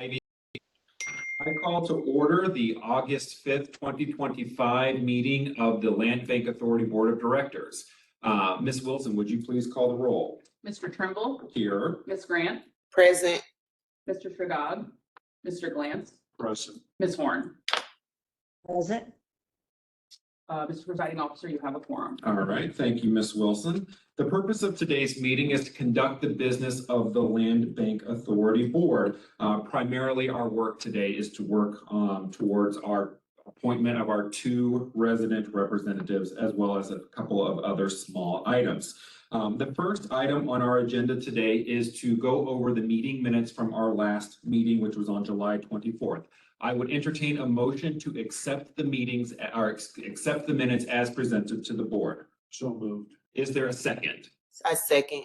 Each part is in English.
I call to order the August 5th, 2025 meeting of the Land Bank Authority Board of Directors. Ms. Wilson, would you please call the roll? Mr. Trimble, Here. Ms. Grant, Present. Mr. Trigog, Mr. Glantz, Present. Ms. Horn. Present. Mr. Presiding Officer, you have a quorum. All right, thank you, Ms. Wilson. The purpose of today's meeting is to conduct the business of the Land Bank Authority Board. Primarily, our work today is to work towards our appointment of our 2 resident representatives, as well as a couple of other small items. The first item on our agenda today is to go over the meeting minutes from our last meeting, which was on July 24th. I would entertain a motion to accept the accept the minutes as presented to the board. So moved. Is there a second? I second.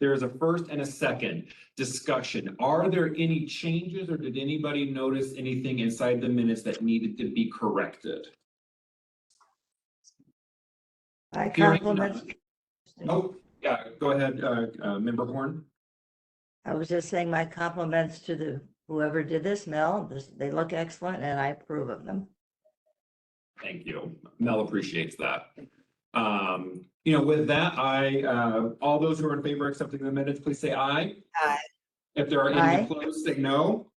There is a first and a second discussion. Are there any changes or did anybody notice anything inside the minutes that needed to be corrected? I Hearing compliment. Oh, yeah, go ahead, Member Horn. I was just saying my compliments to whoever did this, Mel. They look excellent and I approve of them. Thank you. Mel appreciates that. With that, all those who are in favor of accepting the minutes, please say aye. Aye. If there are any Aye. opposed, say no.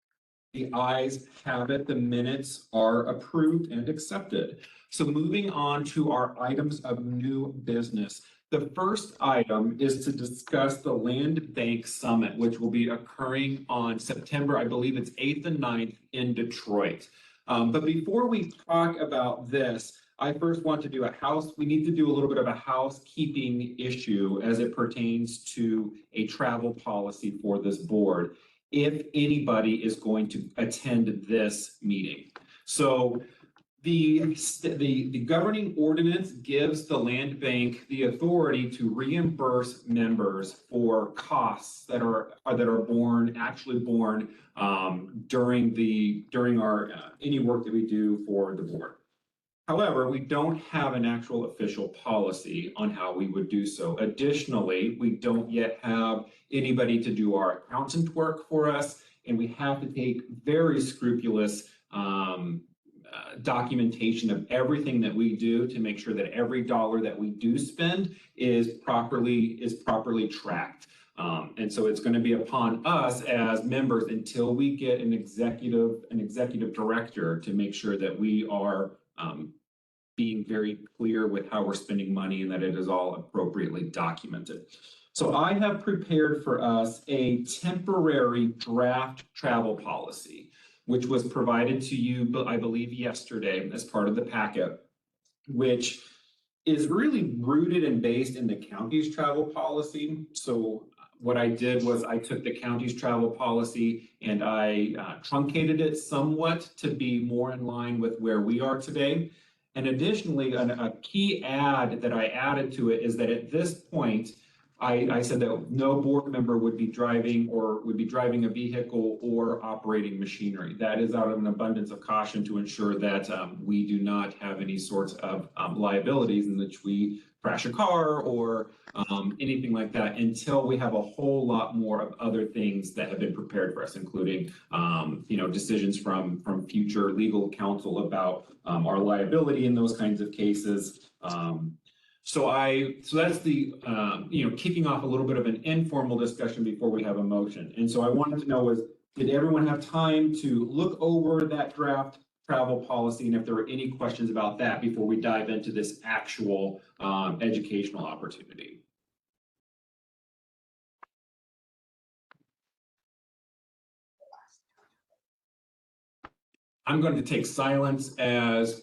The ayes have it. The minutes are approved and accepted. So moving on to our items of new business. The first item is to discuss the Land Bank Summit, which will be occurring on September, I believe it's 8th and 9th in Detroit. But before we talk about this, I first want to do we need to do a little bit of a housekeeping issue as it pertains to a travel policy for this board, if anybody is going to attend this meeting. So the governing ordinance gives the land bank the authority to reimburse members for costs that are actually borne during our any work that we do for the board. However, we don't have an actual official policy on how we would do so. Additionally, we don't yet have anybody to do our accountant work for us, and we have to take very scrupulous documentation of everything that we do to make sure that every dollar that we do spend is properly tracked. And so it's going to be upon us as members until we get an executive director to make sure that we are being very clear with how we're spending money and that it is all appropriately documented. So I have prepared for us a temporary draft travel policy, which was provided to you, I believe, yesterday as part of the packet, which is really rooted and based in the county's travel policy. So what I did was I took the county's travel policy and I truncated it somewhat to be more in line with where we are today. And additionally, a key add that I added to it is that at this point, I said that no board member would be driving a vehicle or operating machinery. That is out of an abundance of caution to ensure that we do not have any sorts of liabilities in which we crash a car or anything like that until we have a whole lot more of other things that have been prepared for us, including decisions from future legal counsel about our liability in those kinds of cases. So that's the, kicking off a little bit of an informal discussion before we have a motion. And so I wanted to know did everyone have time to look over that draft travel policy and if there were any questions about that before we dive into this actual educational opportunity? I'm going to take silence as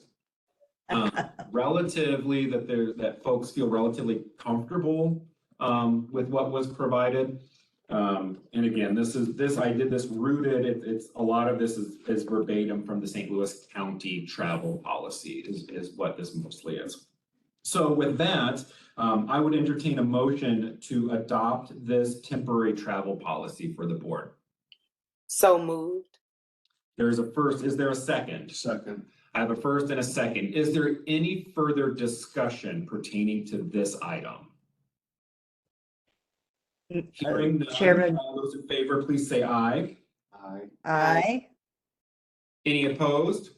relatively that folks feel relatively comfortable with what was provided. And again, I did this rooted. It's a lot of this is verbatim from the St. Louis County travel policy is what this mostly is. So with that, I would entertain a motion to adopt this temporary travel policy for the board. So moved. There's a first. Is there a second? Second. I have a first and a second. Is there any further discussion pertaining to this item? Hearing none, Chairman. all those in favor, please say aye. Aye. Aye. Any opposed?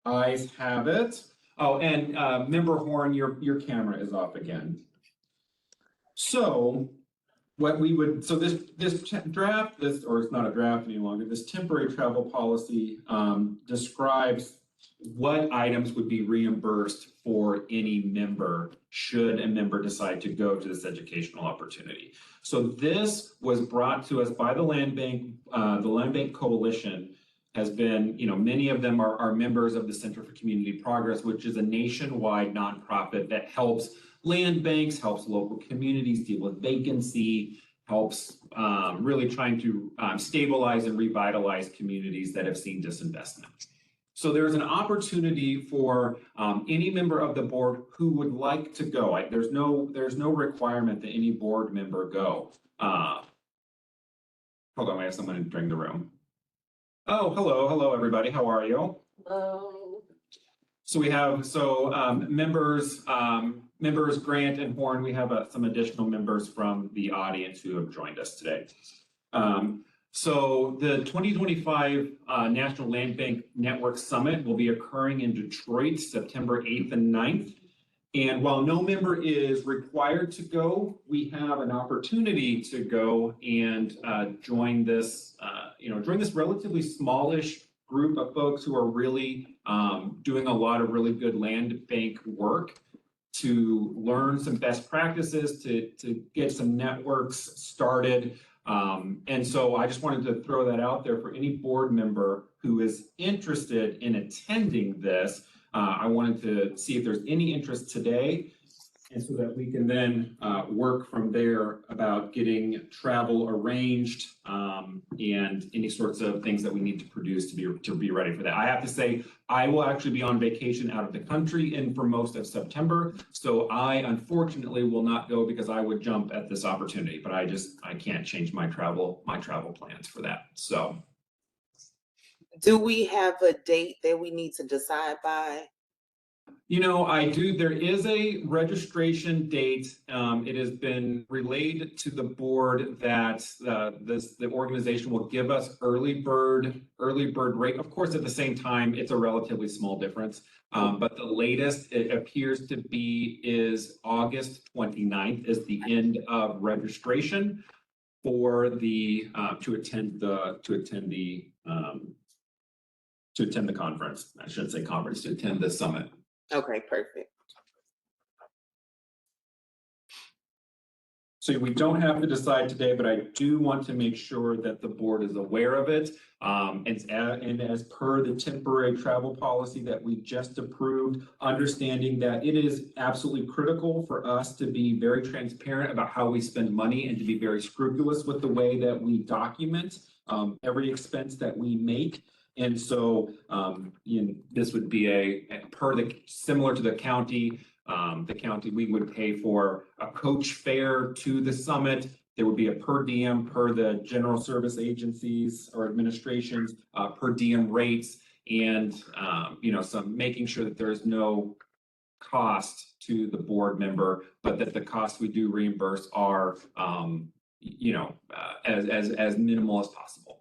Ayes have it. Oh, and Member Horn, your camera is off again. So what we would, so this draft, or it's not a draft any longer, this temporary travel policy describes what items would be reimbursed for any member should a member decide to go to this educational opportunity. So this was brought to us by the Land Bank. The Land Bank Coalition has been, many of them are members of the Center for Community Progress, which is a nationwide nonprofit that helps land banks, helps local communities deal with vacancy, helps really trying to stabilize and revitalize communities that have seen disinvestment. So there's an opportunity for any member of the board who would like to go. There's no requirement that any board member go. Hold on, I have someone entering the room. Oh, hello, everybody. How are you? Hello. So we have, members Grant and Horn, we have some additional members from the audience who have joined us today. So the 2025 National Land Bank Network Summit will be occurring in Detroit, September 8th and 9th. And while no member is required to go, we have an opportunity to go and join this, join this relatively smallish group of folks who are really doing a lot of really good land bank work to learn some best practices, to get some networks started. And so I just wanted to throw that out there for any board member who is interested in attending this. I wanted to see if there's any interest today, and so that we can then work from there about getting travel arranged and any sorts of things that we need to produce to be ready for that. I have to say, I will actually be on vacation out of the country and for most of September. So I unfortunately will not go because I would jump at this opportunity, but I can't change my travel plans for that. So. Do we have a date that we need to decide by? I do. There is a registration date. It has been relayed to the board that the organization will give us early bird rate. Of course, at the same time, it's a relatively small difference. But the latest it appears to be is August 29th is the end of registration for the to attend the conference. I shouldn't say conference, to attend the summit. Okay, perfect. So we don't have to decide today, but I do want to make sure that the board is aware of it. And as per the temporary travel policy that we just approved, understanding that it is absolutely critical for us to be very transparent about how we spend money and to be very scrupulous with the way that we document every expense that we make. And so this would be similar to the county. We would pay for a coach fare to the summit. There would be a per diem per the general service agencies or administrations, per diem rates, and some making sure that there is no cost to the board member, but that the costs we do reimburse are as minimal as possible.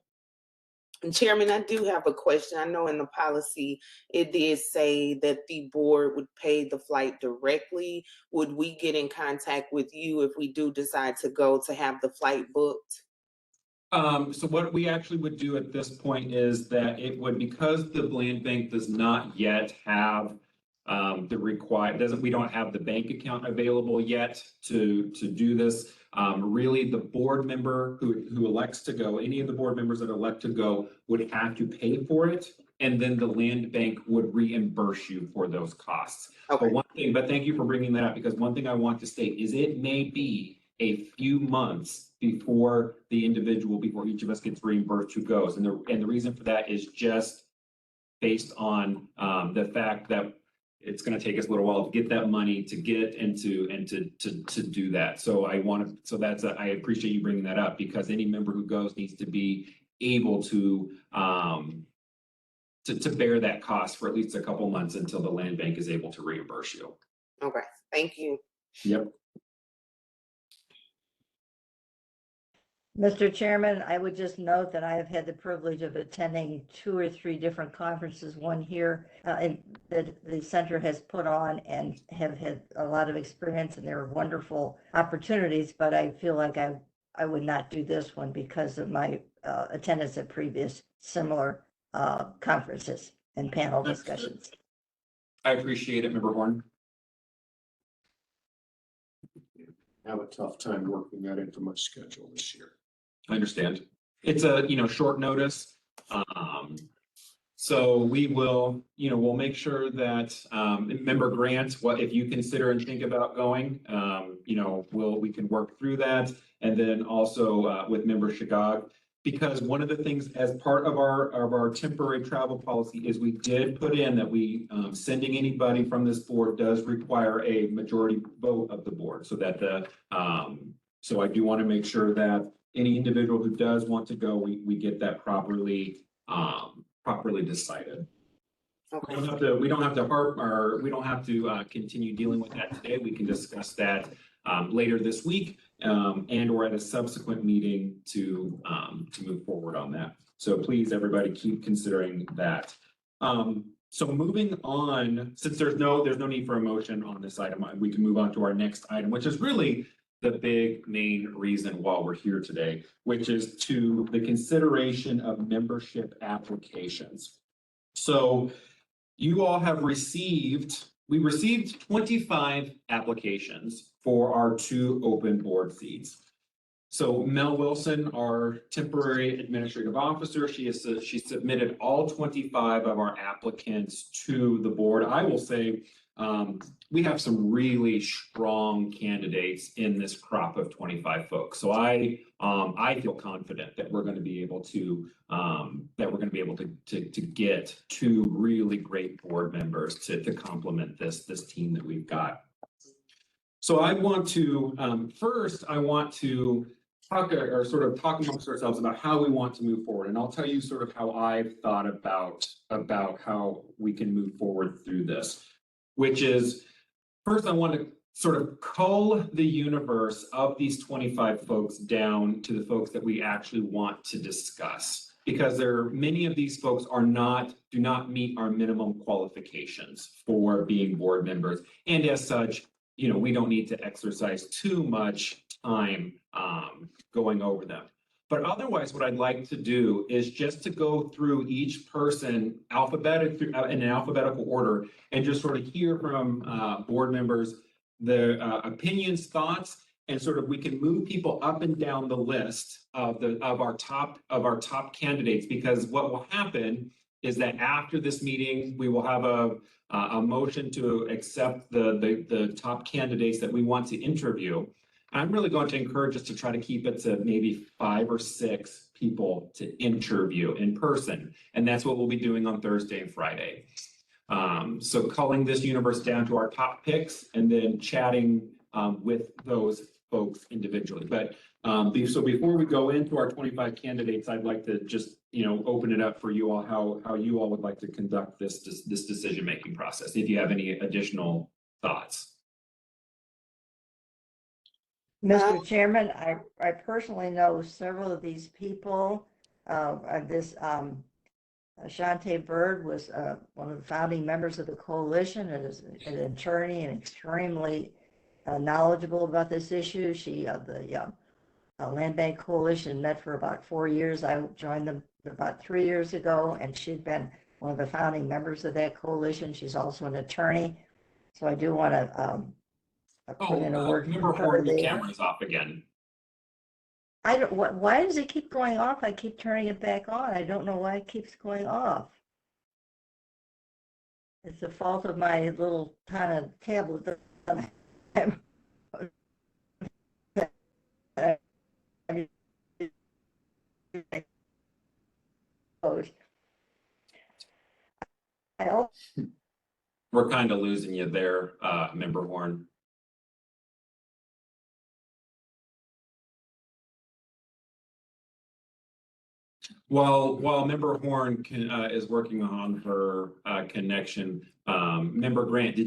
And Chairman, I do have a question. I know in the policy, it did say that the board would pay the flight directly. Would we get in contact with you if we do decide to go to have the flight booked? So what we actually would do at this point is that it would, because the land bank does not yet have we don't have the bank account available yet to do this. Really, the board member who elects to go, any of the board members that elect to go would have to pay for it, and then the land bank would reimburse you for those costs. Okay. But thank you for bringing that up, because one thing I want to state is it may be a few months before each of us gets reimbursed who goes, and the reason for that is just based on the fact that it's going to take us a little while to get that money to get and to do that. So I appreciate you bringing that up, because any member who goes needs to be able to bear that cost for at least a couple months until the land bank is able to reimburse you. Okay, thank you. Yep. Mr. Chairman, I would just note that I have had the privilege of attending 2 or 3 different conferences, one here that the center has put on, and have had a lot of experience, and they're wonderful opportunities, but I feel like I would not do this one because of my attendance at previous similar conferences and panel discussions. I appreciate it, Member Horn. Have a tough time working that into my schedule this year. I understand. It's a, short notice. So we will, we'll make sure that, member grants, what, if you consider and think about going, we can work through that. And then also, with member Shagag, because one of the things as part of our temporary travel policy is we did put in that sending anybody from this board does require a majority vote of the board, so that so I do want to make sure that any individual who does want to go, we get that properly decided. Okay. We don't have to continue dealing with that today. We can discuss that later this week, and or at a subsequent meeting to move forward on that. So please, everybody, keep considering that. So moving on, since there's no need for a motion on this item, we can move on to our next item, which is really the big main reason why we're here today, which is to the consideration of membership applications. So you all have we received 25 applications for our 2 open board seats. So Mel Wilson, our temporary administrative officer, she submitted all 25 of our applicants to the board. I will say, we have some really strong candidates in this crop of 25 folks. So I feel confident that we're going to be able to get 2 really great board members to complement this team that we've got. So I want to first talk amongst ourselves about how we want to move forward, and I'll tell you sort of how I've thought about how we can move forward through this, which is, first, I want to sort of cull the universe of these 25 folks down to the folks that we actually want to discuss, because many of these folks do not meet our minimum qualifications for being board members. And as such, we don't need to exercise too much time going over them. But otherwise, what I'd like to do is just to go through each person in an alphabetical order and just sort of hear from board members the opinions, thoughts, and sort of we can move people up and down the list of our top candidates, because what will happen is that after this meeting, we will have a motion to accept the top candidates that we want to interview. I'm really going to encourage us to try to keep it to maybe 5 or 6 people to interview in person. And that's what we'll be doing on Thursday and Friday. So culling this universe down to our top picks and then chatting with those folks individually. But so before we go into our 25 candidates, I'd like to just, open it up for you all, how you all would like to conduct this decision-making process, if you have any additional thoughts. Mr. Chairman, I personally know several of these people. Shante Bird was one of the founding members of the coalition and is an attorney and extremely knowledgeable about this issue. The Land Bank Coalition met for about 4 years. I joined them about 3 years ago, and she'd been one of the founding members of that coalition. She's also an attorney. So I do want to put in a word Member for her Horn, your there. camera's off again. Why does it keep going off? I keep turning it back on. I don't know why it keeps going off. It's the fault of my little kind of tablet. We're kind of losing you there, Member Horn. While Member Horn is working on her connection, Member Grant,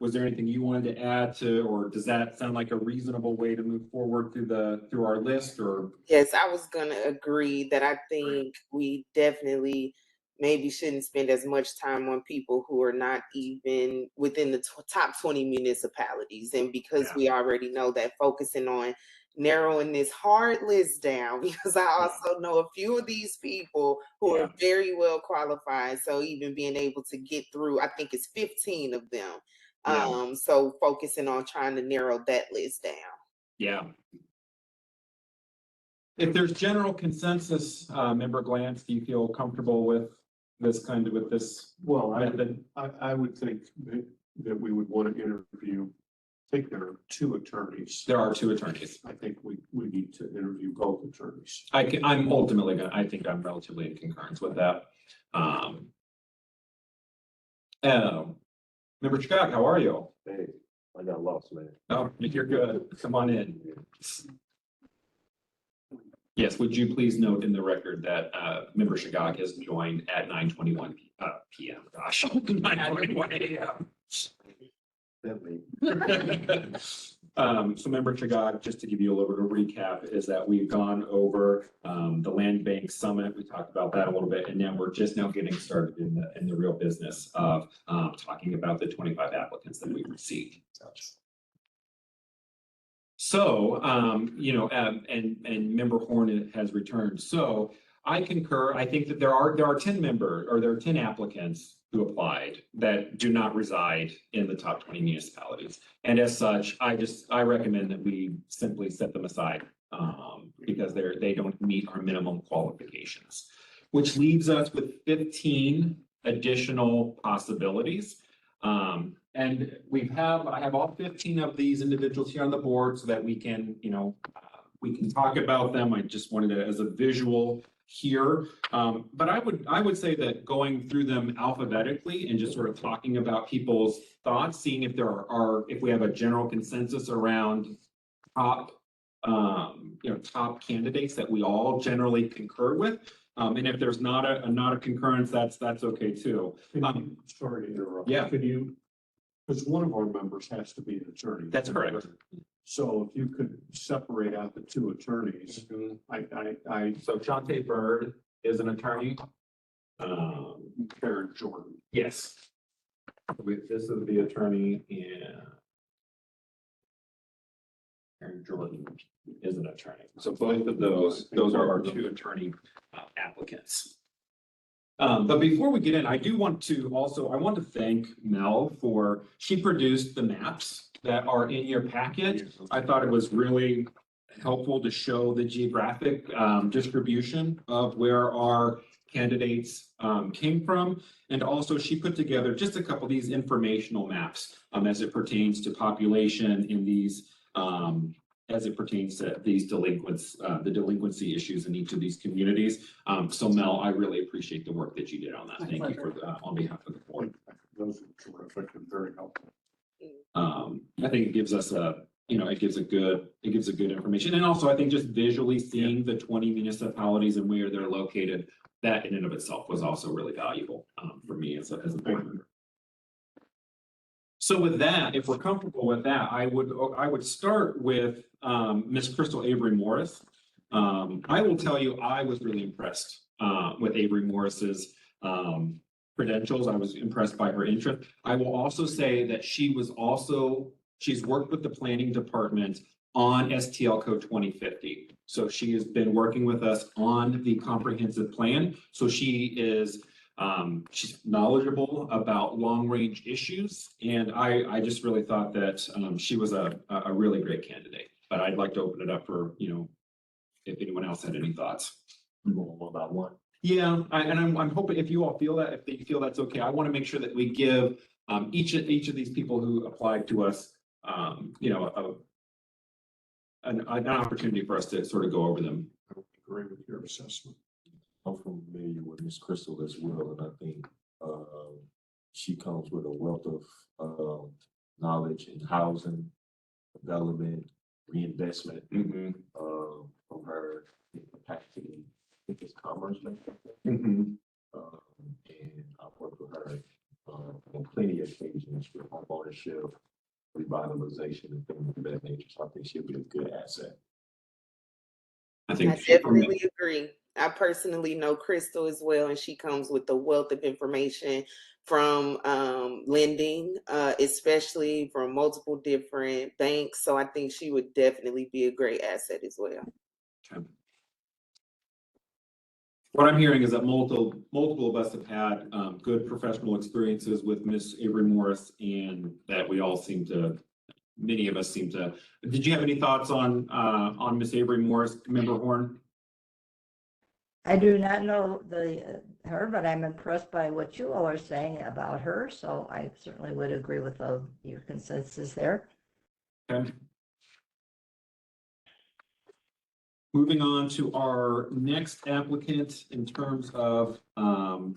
was there anything you wanted to add to, or does that sound like a reasonable way to move forward through our list, or? Yes, I was gonna agree that I think we definitely maybe shouldn't spend as much time on people who are not even within the top 20 municipalities. And because Yeah. we already know that focusing on narrowing this hard list down, because I also know a few of these people who Yeah. are very well qualified. So even being able to get through, I think it's 15 of them. Yeah. So focusing on trying to narrow that list down. Yeah. If there's general consensus, Member Glantz, do you feel comfortable with this Well, method? I would think that we would want to interview, I think there are two attorneys. There are two attorneys. I think we need to interview both attorneys. I think I'm relatively in concurrence with that. Member Scott, how are you? Hey, I got lost, man. Oh, you're good. Come on in. Yes, would you please note in the record that Member Shagag has joined at 9:21 PM. Gosh, 9:21 AM. That me. So Member Shagag, just to give you a little bit of recap, is that we've gone over the Land Bank Summit. We talked about that a little bit, and now we're just now getting started in the real business of talking about the 25 applicants that we've received. So, and Member Horn has returned. So I concur. I think that there are 10 applicants who applied that do not reside in the top 20 municipalities. And as such, I recommend that we simply set them aside because they don't meet our minimum qualifications, which leaves us with 15 additional possibilities. And I have all 15 of these individuals here on the board so that we can, we can talk about them. I just wanted it as a visual here. But I would say that going through them alphabetically and just sort of talking about people's thoughts, seeing if if we have a general consensus around top candidates that we all generally concur with. And if there's not a concurrence, that's okay too. Sorry to interrupt. Yeah. Because one of our members has to be an attorney. That's correct. So if you could separate out the two attorneys, So Shante Bird is an attorney. Karen Jordan. Yes. This is the attorney, and Aaron Jordan is an attorney. So both of those are our two attorney applicants. But before we get in, I want to thank Mel she produced the maps that are in your packet. I thought it was really helpful to show the geographic distribution of where our candidates came from. And also she put together just a couple of these informational maps as it pertains to population in these as it pertains to these the delinquency issues in each of these communities. So Mel, I really appreciate the work that you did on that. My Thank you pleasure. on behalf of the board. Those are terrific and very helpful. I think it gives us it gives a good information. And also I think just visually seeing the 20 municipalities and where they're located, that in and of itself was also really valuable for me as a board member. So with that, if we're comfortable with that, I would start with Ms. Crystal Avery Morris. I will tell you, I was really impressed with Avery Morris's credentials. I was impressed by her interest. I will also say that she's worked with the planning department on STL code 2050. So she has been working with us on the comprehensive plan. So she's knowledgeable about long-range issues. And I just really thought that she was a really great candidate. But I'd like to open it up for, if anyone else had any thoughts. One by one. Yeah, I'm hoping if you all feel that, if you feel that's okay, I want to make sure that we give each of these people who applied to us, an opportunity for us to sort of go over them. I would agree with your assessment. I'm familiar with Miss Crystal as well, and I think she comes with a wealth of knowledge in housing, development, reinvestment Mm-hmm. from her capacity think it's Commerce. Mhm. And I've worked with her on plenty of occasions with home ownership, revitalization, and things of that nature. So I think she'll be a good asset. I I think definitely agree. I personally know Crystal as well, and she comes with a wealth of information from lending, especially from multiple different banks. So I think she would definitely be a great asset as well. what I'm hearing is that multiple of us have had good professional experiences with Miss Avery Morris, and that we all seem to, many of us seem to. Did you have any thoughts on Miss Avery Morris, Member Horn? I do not know her, but I'm impressed by what you all are saying about her, so I certainly would agree with your consensus there. Okay. Moving on to our next applicant in terms of,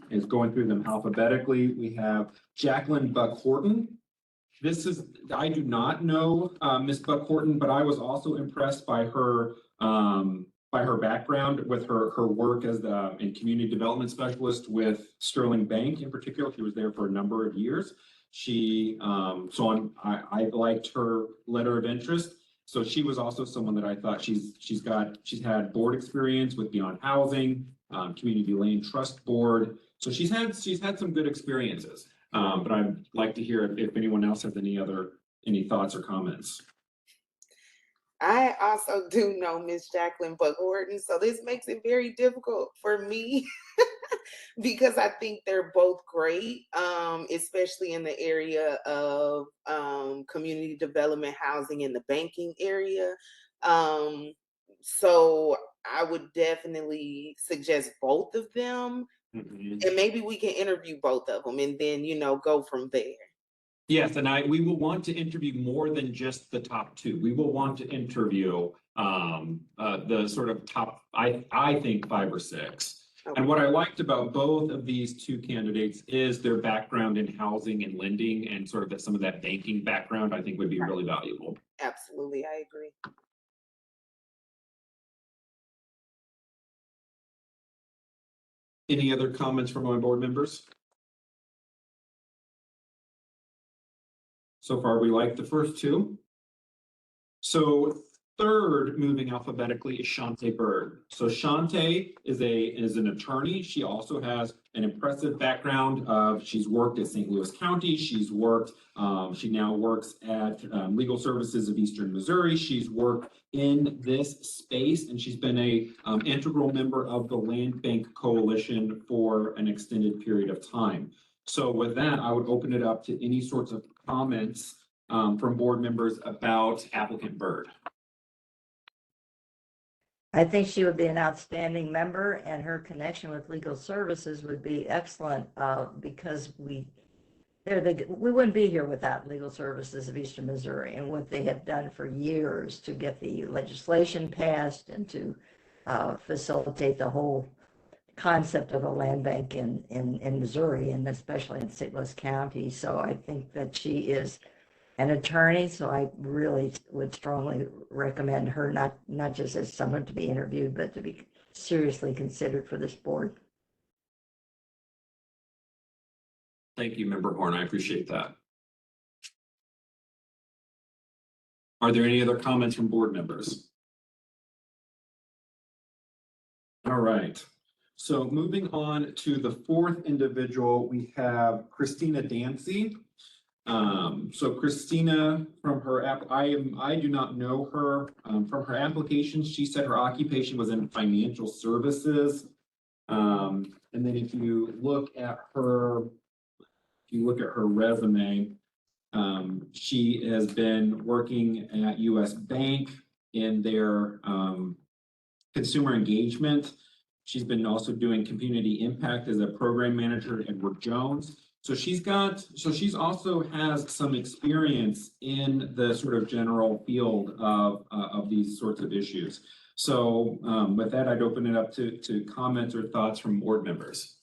is going through them alphabetically, we have Jacqueline Buck Horton. I do not know Ms. Buck Horton, but I was also impressed by her background with her work as a community development specialist with Sterling Bank in particular. She was there for a number of years. I liked her letter of interest. So she was also someone that I thought she's had board experience with Beyond Housing, Community Lane Trust Board. So she's had some good experiences. But I'd like to hear if anyone else has any thoughts or comments. I also do know Miss Jacqueline Buck Horton, so this makes it very difficult for me because I think they're both great, especially in the area of community development, housing, in the banking area. So I would definitely suggest both of them, Mhm. and maybe we can interview both of them and then, go from there. Yes, and we will want to interview more than just the top two. We will want to interview the sort of top, I think 5 or 6. And what I liked about both of these two candidates is their background in housing and lending, and sort of some of that banking background, I think would be really valuable. Absolutely, I agree. Any other comments from my board members? So far, we like the first two. So third, moving alphabetically, is Shante Bird. So Shante is an attorney. She also has an impressive background she's worked at St. Louis County. She now works at Legal Services of Eastern Missouri. She's worked in this space, and she's been a integral member of the Land Bank Coalition for an extended period of time. So with that, I would open it up to any sorts of comments from board members about applicant Bird. I think she would be an outstanding member, and her connection with legal services would be excellent because we wouldn't be here without Legal Services of Eastern Missouri and what they have done for years to get the legislation passed and to facilitate the whole concept of a land bank in Missouri, and especially in St. Louis County. So I think that she is an attorney, so I really would strongly recommend her, not just as someone to be interviewed, but to be seriously considered for this board. Thank you, Member Horn. I appreciate that. Are there any other comments from board members? All right. So moving on to the fourth individual, we have Christina Dancy. So Christina, from her I do not know her. From her application, she said her occupation was in financial services. And then if you look at her resume, she has been working at US Bank in their consumer engagement. She's been also doing community impact as a program manager at Edward Jones. So she also has some experience in the sort of general field of these sorts of issues. So with that, I'd open it up to comments or thoughts from board members.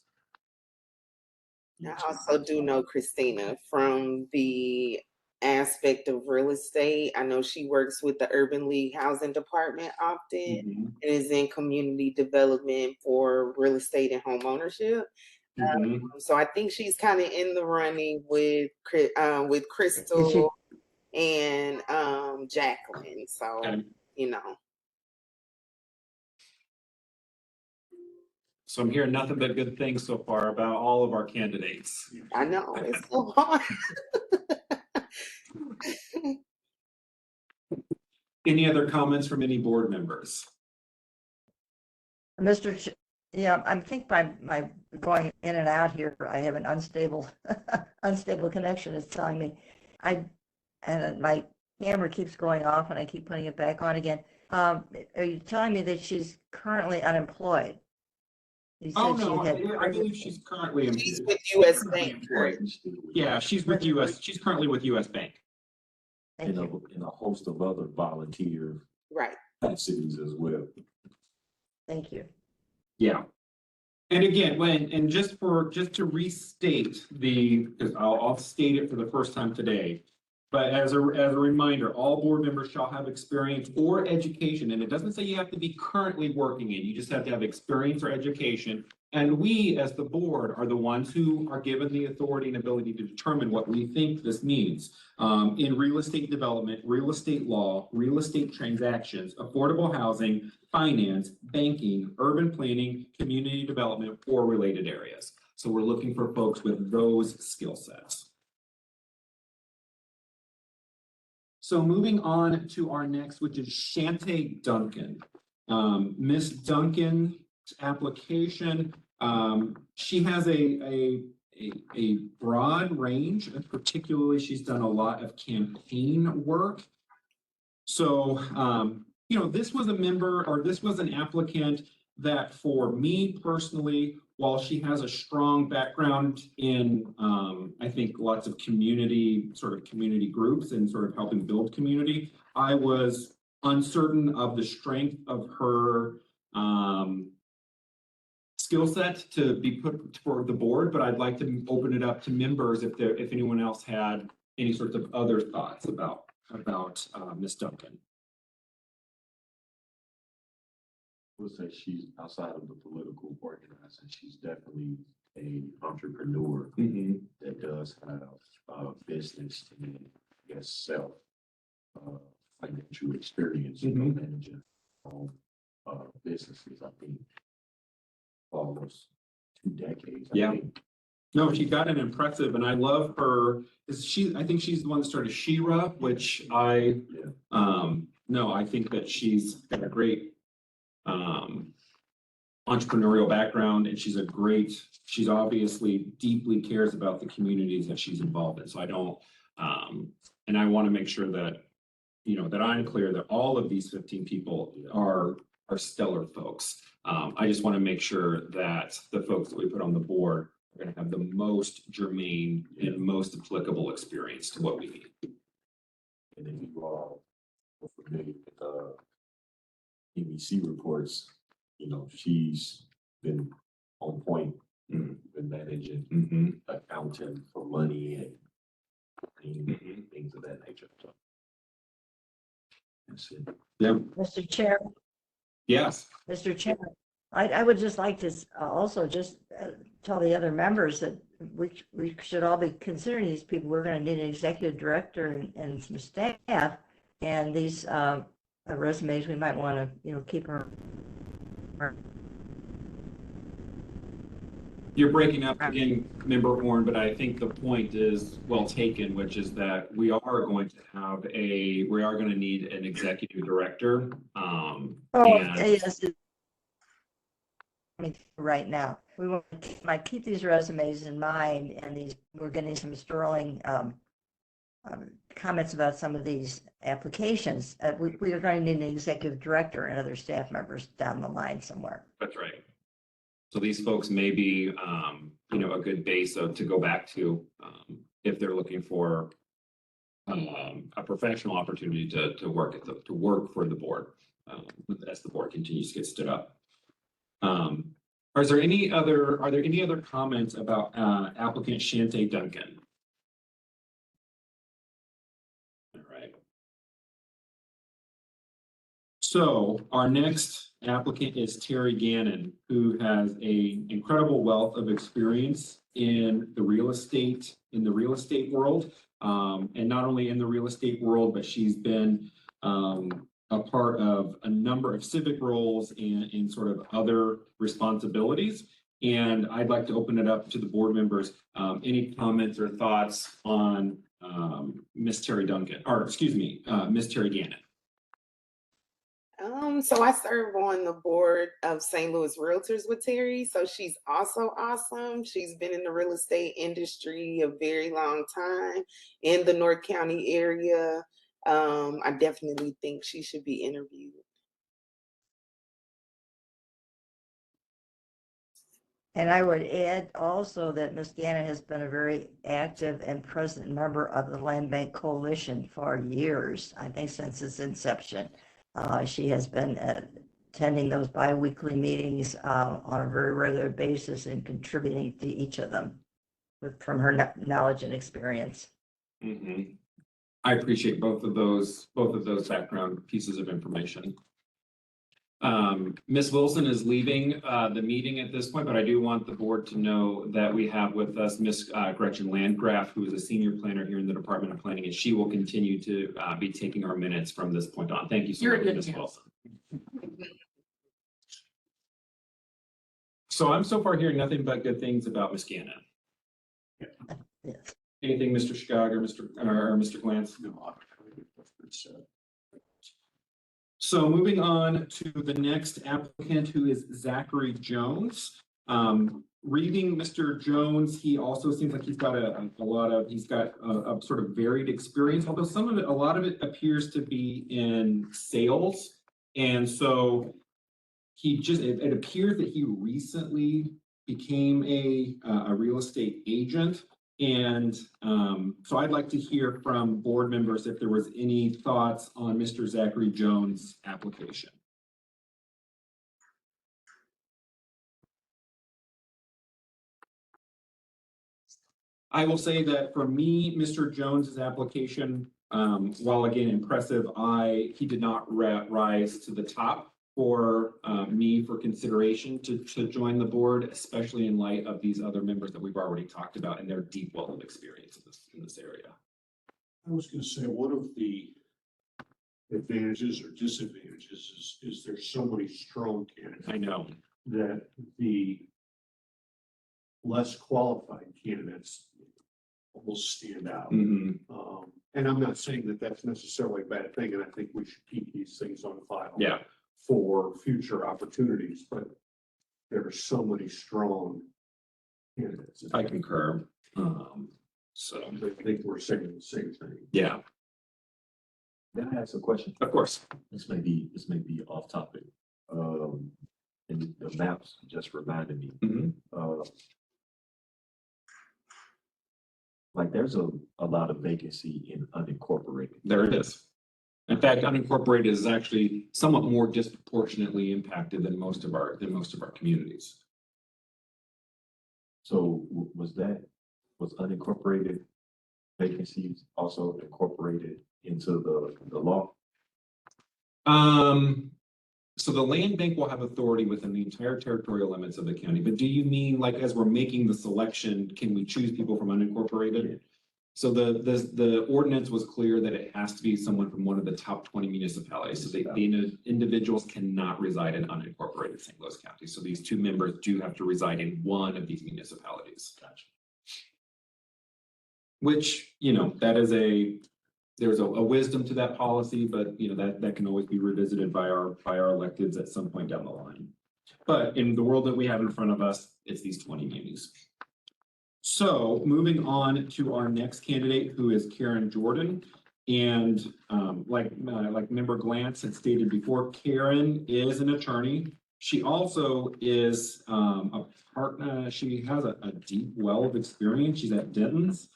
I also do know Christina from the aspect of real estate. I know she works with the Urban League Housing Department often Mhm, and is in community development for real estate and home ownership. mhm. So I think she's kind of in the running with Is she, Crystal and Jacqueline. So, Okay. you know, So I'm hearing nothing but good things so far about all of our candidates. I know it's so hard. Any other comments from any board members? Mr. Yeah, I think my going in and out here, I have an unstable, unstable connection. It's telling me and my camera keeps going off and I keep putting it back on again. Are you telling me that she's currently unemployed? You Oh, said she no, had I believe she's currently She's employed. with US Bank. Employed. Yeah, she's with US, she's currently with US Bank. Thank And a, you. and a host of other volunteer Right. activities as well. Thank you. Yeah. And again, and just to restate because I'll state it for the first time today. But as a reminder, all board members shall have experience or education, and it doesn't say you have to be currently working in, you just have to have experience or education. And we, as the board, are the ones who are given the authority and ability to determine what we think this means. In real estate development, real estate law, real estate transactions, affordable housing, finance, banking, urban planning, community development, or related areas. So we're looking for folks with those skill sets. So moving on to our next, which is Shante Duncan. Miss Duncan's application, she has a broad range, and particularly she's done a lot of campaign work. So, you know, this was an applicant that for me personally, while she has a strong background in, I think lots of community groups and sort of helping build community, I was uncertain of the strength of her, skill set to be put for the board, but I'd like to open it up to members if anyone else had any sorts of other thoughts about Ms. Duncan. I would say she's outside of the political organizing, she's definitely a entrepreneur that does have business and I guess self financial experience, you know, managing businesses, I think. Almost 2 decades, I Yeah. think. No, she got an impressive, and I love her. I think she's the one that started Shira, which I think that she's got a great entrepreneurial background, and she's obviously deeply cares about the communities that she's involved in. So I don't, and I want to make sure that, you know, that I'm clear that all of these 15 people are stellar folks. I just want to make sure that the folks that we put on the board are going to have the most germane and most applicable experience to what we need. And if you all are familiar with NBC reports, you know, she's been on point, been managing, accounting for money and things of that nature. So that's it. Yeah. Mr. Chair, Yes. Mr. Chair, I would just like to also just tell the other members that we should all be considering these people. We're going to need an executive director and some staff, and these resumes, we might want to, you know, keep her. You're breaking up again, Member Horn, but I think the point is well taken, which is that we are going to need an executive director. Oh, And yes. Right now, we want to keep these resumes in mind, and we're getting some sterling comments about some of these applications. We are going to need an executive director and other staff members down the line somewhere. that's right. So these folks may be, you know, a good base to go back to if they're looking for a professional opportunity to work for the board as the board continues to get stood up. Are there any other comments about applicant Shante Duncan? So our next applicant is Terry Gannon, who has a incredible wealth of experience in the real estate world. And not only in the real estate world, but she's been a part of a number of civic roles and sort of other responsibilities. And I'd like to open it up to the board members. Any comments or thoughts on Miss Terry Duncan, or excuse me, Miss Terry Gannon? So I serve on the board of St. Louis Realtors with Terry. So she's also awesome. She's been in the real estate industry a very long time in the North County area. I definitely think she should be interviewed. And I would add also that Ms. Gannon has been a very active and present member of the Land Bank Coalition for years, I think since its inception. She has been attending those biweekly meetings on a very regular basis and contributing to each of them from her knowledge and experience. Mm-hmm. I appreciate both of those background pieces of information. Ms. Wilson is leaving the meeting at this point, but I do want the board to know that we have with us Ms. Gretchen Landgraf, who is a senior planner here in the Department of Planning, and she will continue to be taking our minutes from this point on. Thank you so You're much, good, Ms. yeah. Wilson. So I'm so far hearing nothing but good things about Ms. Gannon. Yes. Anything, Mr. Skog or Mr. Glantz? No, it's, So moving on to the next applicant, who is Zachary Jones. Reading Mr. Jones, he also seems like he's got a sort of varied experience, although a lot of it appears to be in sales. And so it appears that he recently became a real estate agent. And so I'd like to hear from board members if there was any thoughts on Mr. Zachary Jones' application. I will say that for me, Mr. Jones's application, while again impressive, he did not rise to the top for me for consideration to join the board, especially in light of these other members that we've already talked about and their deep wealth of experience in this area. I was gonna say, one of the advantages or disadvantages is there's so many strong candidates I know. that the less qualified candidates almost stand out. Mhm. And I'm not saying that that's necessarily a bad thing, and I think we should keep these things on file. Yeah. For future opportunities, but there are so many strong candidates. I concur. So, I think we're saying the same thing. yeah, May I ask a question? of course. This may be off topic. And the maps just reminded me, Mhm. like there's a lot of vacancy in unincorporated. There it is. In fact, unincorporated is actually somewhat more disproportionately impacted than most of our communities. So was unincorporated vacancies also incorporated into the law? So the land bank will have authority within the entire territorial limits of the county, but do you mean like as we're making the selection, can we choose people from unincorporated? So the ordinance was clear that it has to be someone from one of the top 20 municipalities. So the individuals cannot reside in unincorporated St. Louis County. So these two members do have to reside in one of these municipalities. Gotcha. Which, there's a wisdom to that policy, but that can always be revisited by our electeds at some point down the line. But in the world that we have in front of us, it's these 20 munis. So moving on to our next candidate, who is Karen Jordan. And like Member Glantz had stated before, Karen is an attorney. She also is a partner. She has a deep well of experience. She's at Denton's.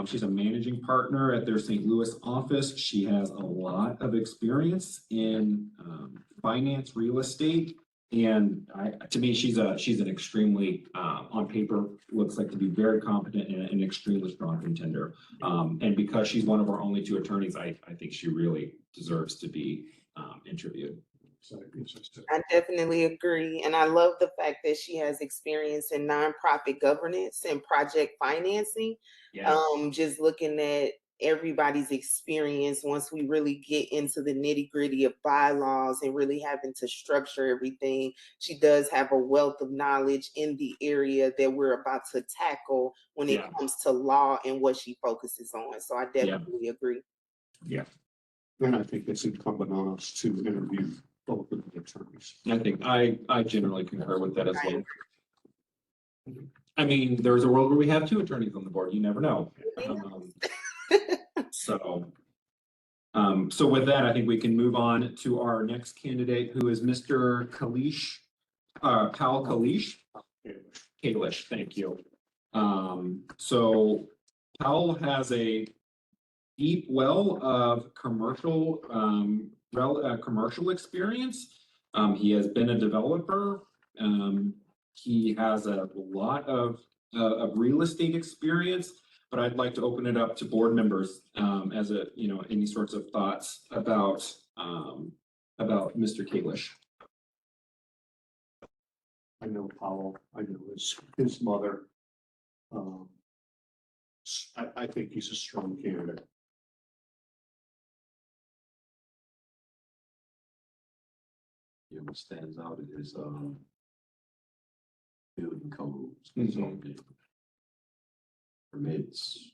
She's a managing partner at their St. Louis office. She has a lot of experience in finance, real estate. And to me, she's an extremely, on paper, looks like to be very competent and an extremely strong contender. And because she's one of our only two attorneys, I think she really deserves to be interviewed. as I said. I definitely agree. And I love the fact that she has experience in nonprofit governance and project financing. Yeah, Just looking at everybody's experience once we really get into the nitty gritty of bylaws and really having to structure everything. She does have a wealth of knowledge in the area that we're about to tackle when it Yeah. comes to law and what she focuses on. So I Yeah. definitely agree. And I think it's incumbent on us to interview both of the attorneys. I think I generally concur with that as well. I mean, there's a world where we have two attorneys on the board. You never know. So, so with that, I think we can move on to our next candidate, who is Mr. Kalish, Pal Kalish. Kalish, thank you. So Powell has a deep well of commercial, commercial experience. He has been a developer. He has a lot of real estate experience, but I'd like to open it up to board members, as a, any sorts of thoughts about Mr. Kalish. I know Powell, I know his mother. I think he's a strong candidate. Yeah, what stands out is, building codes. Mhm. zoning, Permits,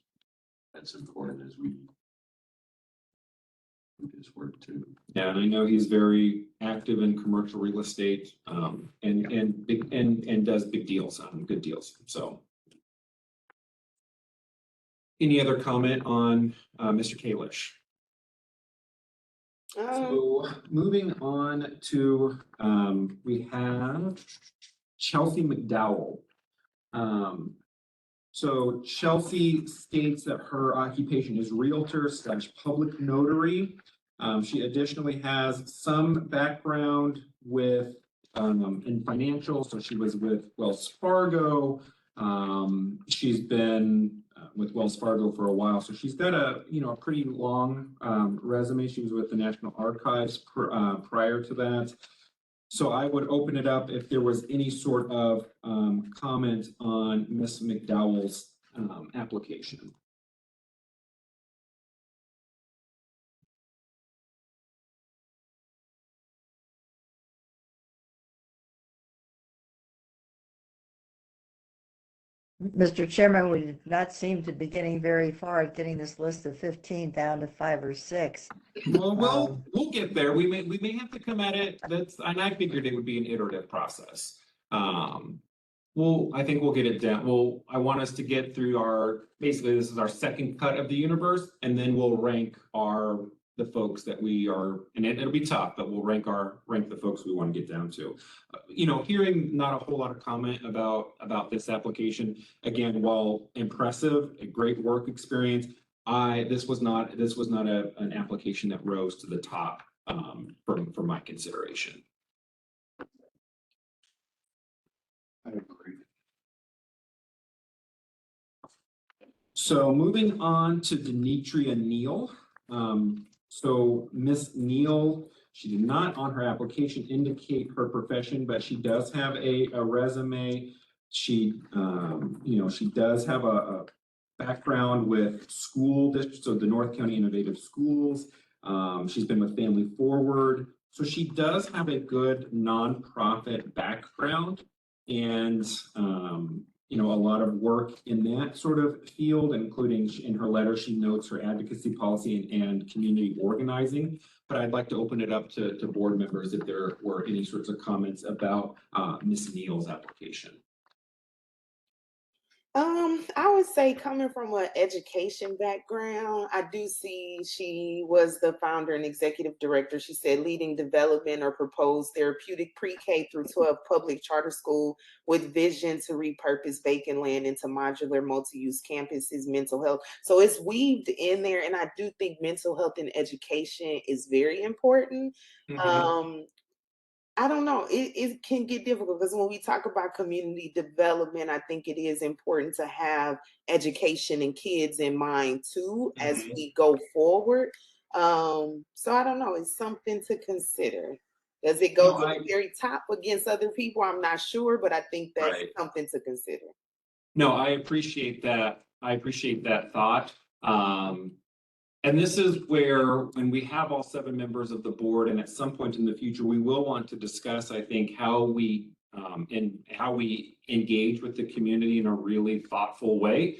that's important as we do this work too. Yeah, and I know he's very active in commercial real estate, and does big deals, good deals, so. Any other comment on, Mr. Kalish? So moving on to, we have Chelsea McDowell. So Chelsea states that her occupation is realtor / public notary. She additionally has some background with, in financial, so she was with Wells Fargo. She's been with Wells Fargo for a while, so she's got a, a pretty long resume. She was with the National Archives prior to that. So I would open it up if there was any sort of comment on Ms. McDowell's application. Mr. Chairman, we did not seem to be getting very far at getting this list of 15 down to 5 or 6. Well, we'll get there. We may have to come at it. And I figured it would be an iterative process. I think we'll get it down. I want us to get through basically this is our second cut of the universe, and then we'll rank the folks that we are, and it'll be tough, but we'll rank the folks we want to get down to. Hearing not a whole lot of comment about this application, again, while impressive, a great work experience, this was not an application that rose to the top for my consideration. I agree. So moving on to Denetria Neal. So Miss Neal, she did not on her application indicate her profession, but she does have a resume. She, she does have a background with school districts, so the North County Innovative Schools. She's been with Family Forward. So she does have a good nonprofit background and, a lot of work in that sort of field, including in her letter, she notes her advocacy policy and community organizing. But I'd like to open it up to board members if there were any sorts of comments about Ms. Neal's application. I would say coming from an education background, I do see she was the founder and executive director. She said leading development or proposed therapeutic pre-K through 12 public charter school with vision to repurpose vacant land into modular multi-use campuses, mental health. So it's weaved in there. And I do think mental health and education is very important. I don't know. It can get difficult because when we talk about community development, I think it is important to have education and kids in mind too as we go forward. So I don't know. It's something to consider. Does it go No, to I- the very top against other people? I'm not sure, but I think that's Right. something to consider. No, I appreciate that. I appreciate that thought. And this is where, when we have all 7 members of the board, and at some point in the future, we will want to discuss, I think, how we engage with the community in a really thoughtful way.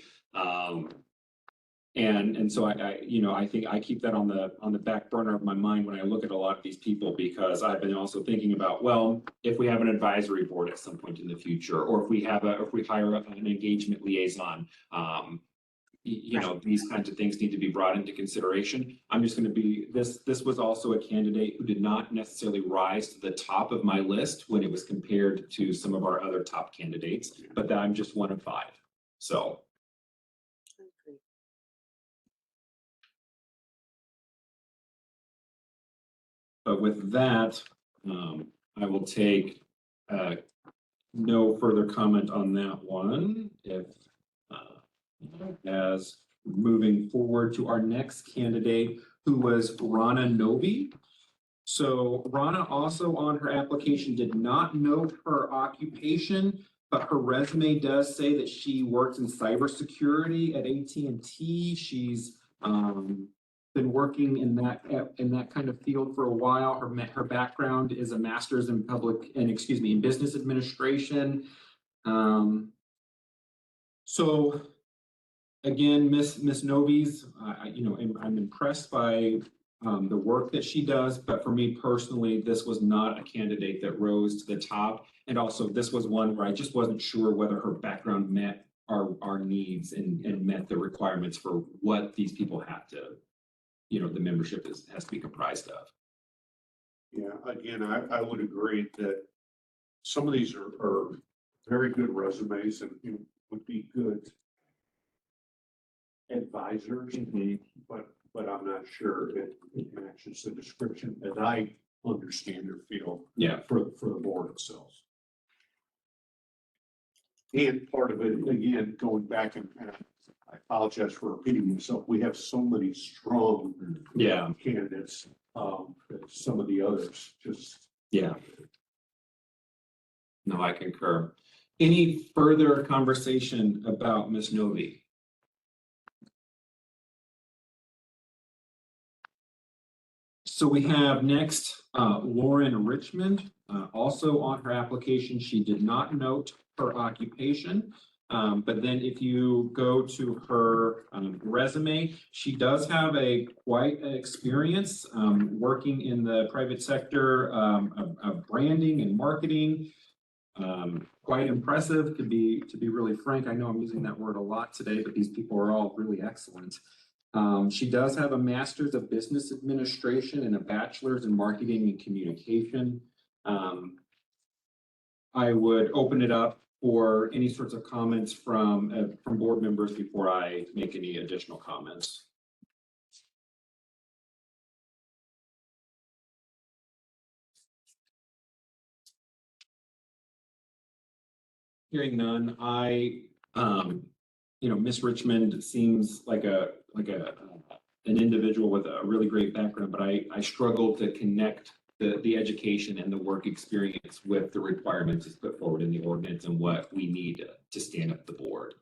And so I think I keep that on the back burner of my mind when I look at a lot of these people, because I've been also thinking about, well, if we have an advisory board at some point in the future, or if we hire an engagement liaison, these kinds of things need to be brought into consideration. I'm just gonna be, this was also a candidate who did not necessarily rise to the top of my list when it was compared to some of our other top candidates, but that I'm just one of 5. So, but with that, I will take, no further comment on that one. If, as moving forward to our next candidate, who was Rana Novi. So Rana also on her application did not note her occupation, but her resume does say that she works in cybersecurity at AT&T. She's been working in that kind of field for a while. Her background is a master's in in business administration. So again, Miss Novi's, I'm impressed by the work that she does, but for me personally, this was not a candidate that rose to the top. And also, this was one where I just wasn't sure whether her background met our needs and met the requirements for what these people have to, the membership has to be comprised of. Yeah, again, I would agree that some of these are very good resumes and would be good advisors, but I'm not sure it matches the description as I understand or feel Yeah. for the board itself. And part of it, again, going back and I apologize for repeating myself, we have so many strong candidates, that some of the others just. Yeah. No, I concur. Any further conversation about Ms. Novi? So we have next, Lauren Richmond, also on her application, she did not note her occupation. But then if you go to her resume, she does have quite an experience working in the private sector of branding and marketing. Quite impressive, to be really frank. I know I'm using that word a lot today, but these people are all really excellent. She does have a master's of business administration and a bachelor's in marketing and communication. I would open it up for any sorts of comments from board members before I make any additional comments. Hearing none, Ms. Richmond seems like an individual with a really great background, but I struggle to connect the education and the work experience with the requirements that's put forward in the ordinance and what we need to stand up the board.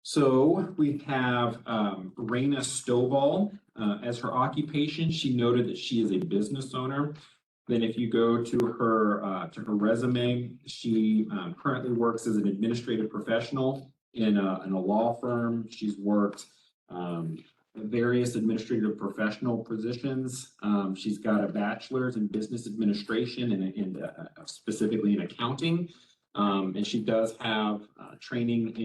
So we have Raina Stovall as her occupation. She noted that she is a business owner. Then if you go to her resume, she currently works as an administrative professional in a law firm. She's worked various administrative professional positions. She's got a bachelor's in business administration and specifically in accounting. And she does have training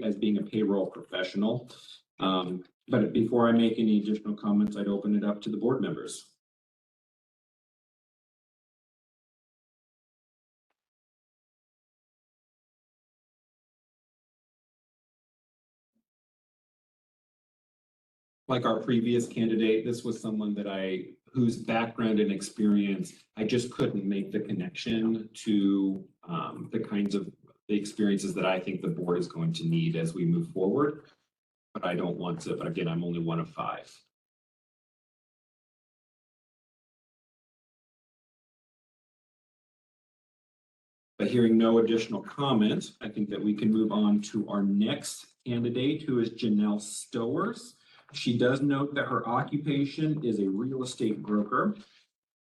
as being a payroll professional. But before I make any additional comments, I'd open it up to the board members. Like our previous candidate, this was someone whose background and experience, I just couldn't make the connection to the kinds of the experiences that I think the board is going to need as we move forward. but I don't want to, but again, I'm only one of 5. But hearing no additional comment, I think that we can move on to our next candidate, who is Janelle Stowers. She does note that her occupation is a real estate broker.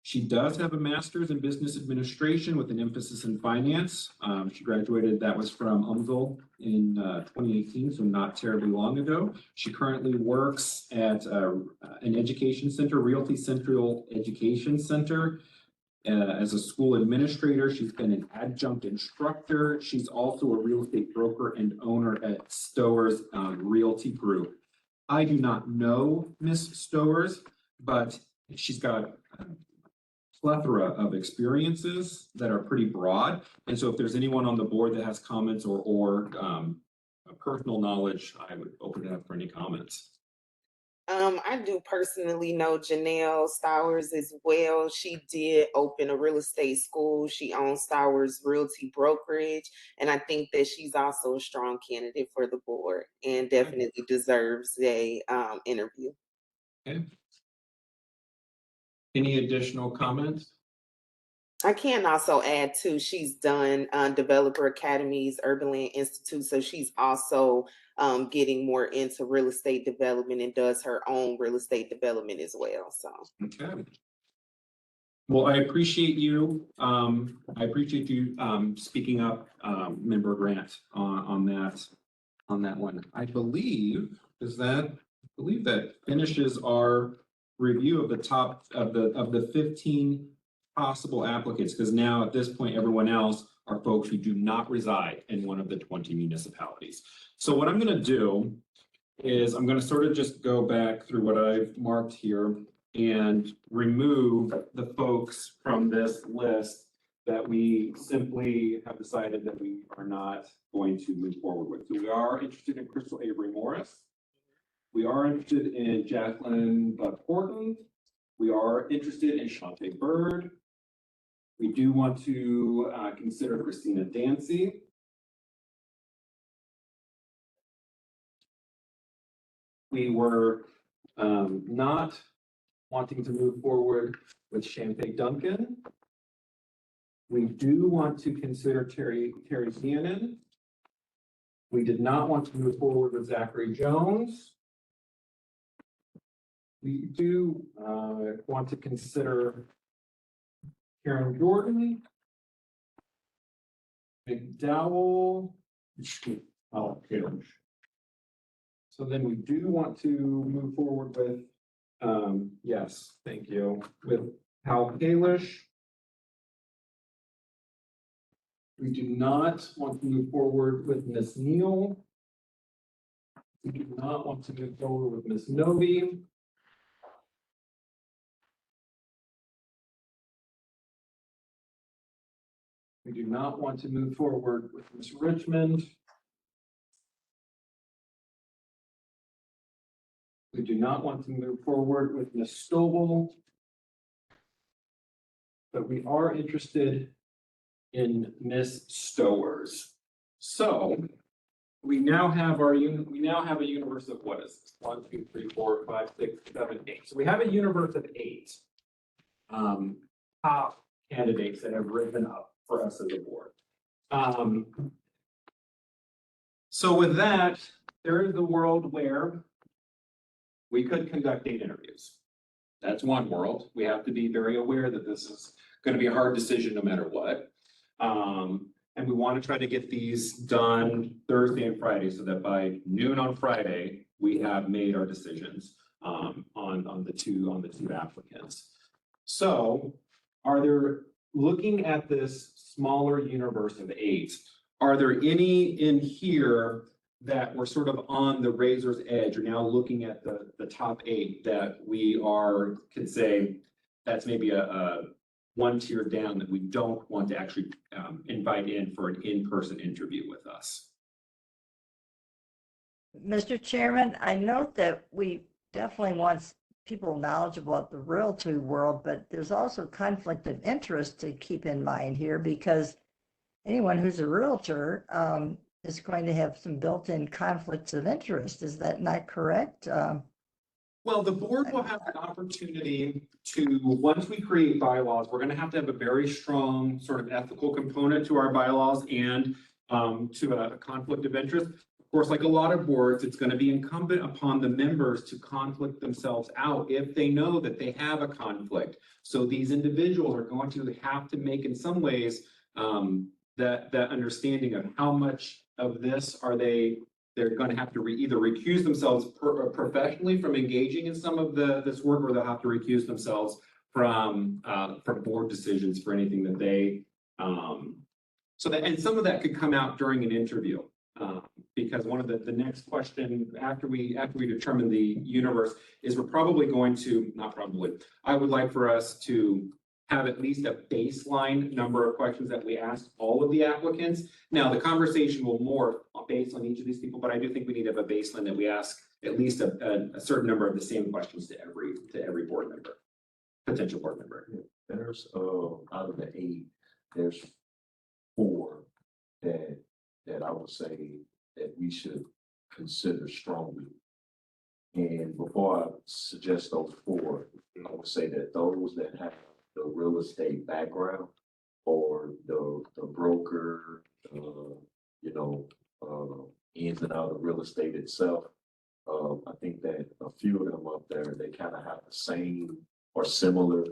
She does have a master's in business administration with an emphasis in finance. She graduated, that was from UMSL in 2018, so not terribly long ago. She currently works at an education center, Realty Central Education Center. As a school administrator, she's been an adjunct instructor. She's also a real estate broker and owner at Stowers Realty Group. I do not know Miss Stowers, but she's got a plethora of experiences that are pretty broad. And so if there's anyone on the board that has comments or personal knowledge, I would open it up for any comments. I do personally know Janelle Stowers as well. She did open a real estate school. She owns Stowers Realty Brokerage. And I think that she's also a strong candidate for the board and definitely deserves a interview. Okay. Any additional comments? I can also add too, she's done Developer Academies, Urban Land Institute. So she's also getting more into real estate development and does her own real estate development as well. So. Okay. Well, I appreciate you. I appreciate you speaking up, Member Grant, on that one. I believe that finishes our review of the top of the 15 possible applicants, because now at this point, everyone else are folks who do not reside in one of the 20 municipalities. So what I'm going to do is I'm going to sort of just go back through what I've marked here and remove the folks from this list that we simply have decided that we are not going to move forward with. So we are interested in Crystal Avery Morris. We are interested in Jacqueline Buck Horton. We are interested in Shante Bird. We do want to consider Christina Dancy. We were not wanting to move forward with Shante Duncan. We do want to consider Terry Gannon. We did not want to move forward with Zachary Jones. We do want to consider Karen Jordan, McDowell. Oh, Kalish. So then we do want to move forward with, yes, thank you, with Hal Kalish. We do not want to move forward with Ms. Neal. We do not want to move forward with Ms. Novi. We do not want to move forward with Ms. Richmond. We do not want to move forward with Ms. Stovall. But we are interested in Ms. Stowers. So we now have a universe of what is this? 1, 2, 3, 4, 5, 6, 7, 8. So we have a universe of 8 top candidates that have risen up for us as a board. So with that, there is a world where we could conduct 8 interviews. That's one world. We have to be very aware that this is going to be a hard decision no matter what. And we want to try to get these done Thursday and Friday so that by noon on Friday, we have made our decisions on the two applicants. So looking at this smaller universe of 8, are there any in here that we're sort of on the razor's edge, or now looking at the top 8 that we could say that's maybe a one tier down that we don't want to actually invite in for an in-person interview with us? Mr. Chairman, I note that we definitely want people knowledgeable about the realty world, but there's also conflict of interest to keep in mind here, because anyone who's a realtor is going to have some built-in conflicts of interest. Is that not correct? Well, the board will have an opportunity to, once we create bylaws, we're gonna have to have a very strong sort of ethical component to our bylaws and to a conflict of interest. Of course, like a lot of boards, it's gonna be incumbent upon the members to conflict themselves out if they know that they have a conflict. So these individuals are going to have to make in some ways that understanding of how much of this they're gonna have to either recuse themselves professionally from engaging in some of this work, or they'll have to recuse themselves from board decisions for anything that they, and some of that could come out during an interview. Because one of the next question after we determine the universe is we're probably going to, not probably, I would like for us to have at least a baseline number of questions that we ask all of the applicants. Now, the conversation will morph based on each of these people, but I do think we need to have a baseline that we ask at least a certain number of the same questions to every board member, potential board member. There's, out of the 8, there's 4 that I would say that we should consider strongly. And before I suggest those 4, I would say that those that have the real estate background or the broker, ins and out of real estate itself. I think that a few of them up there, they kind of have the same or similar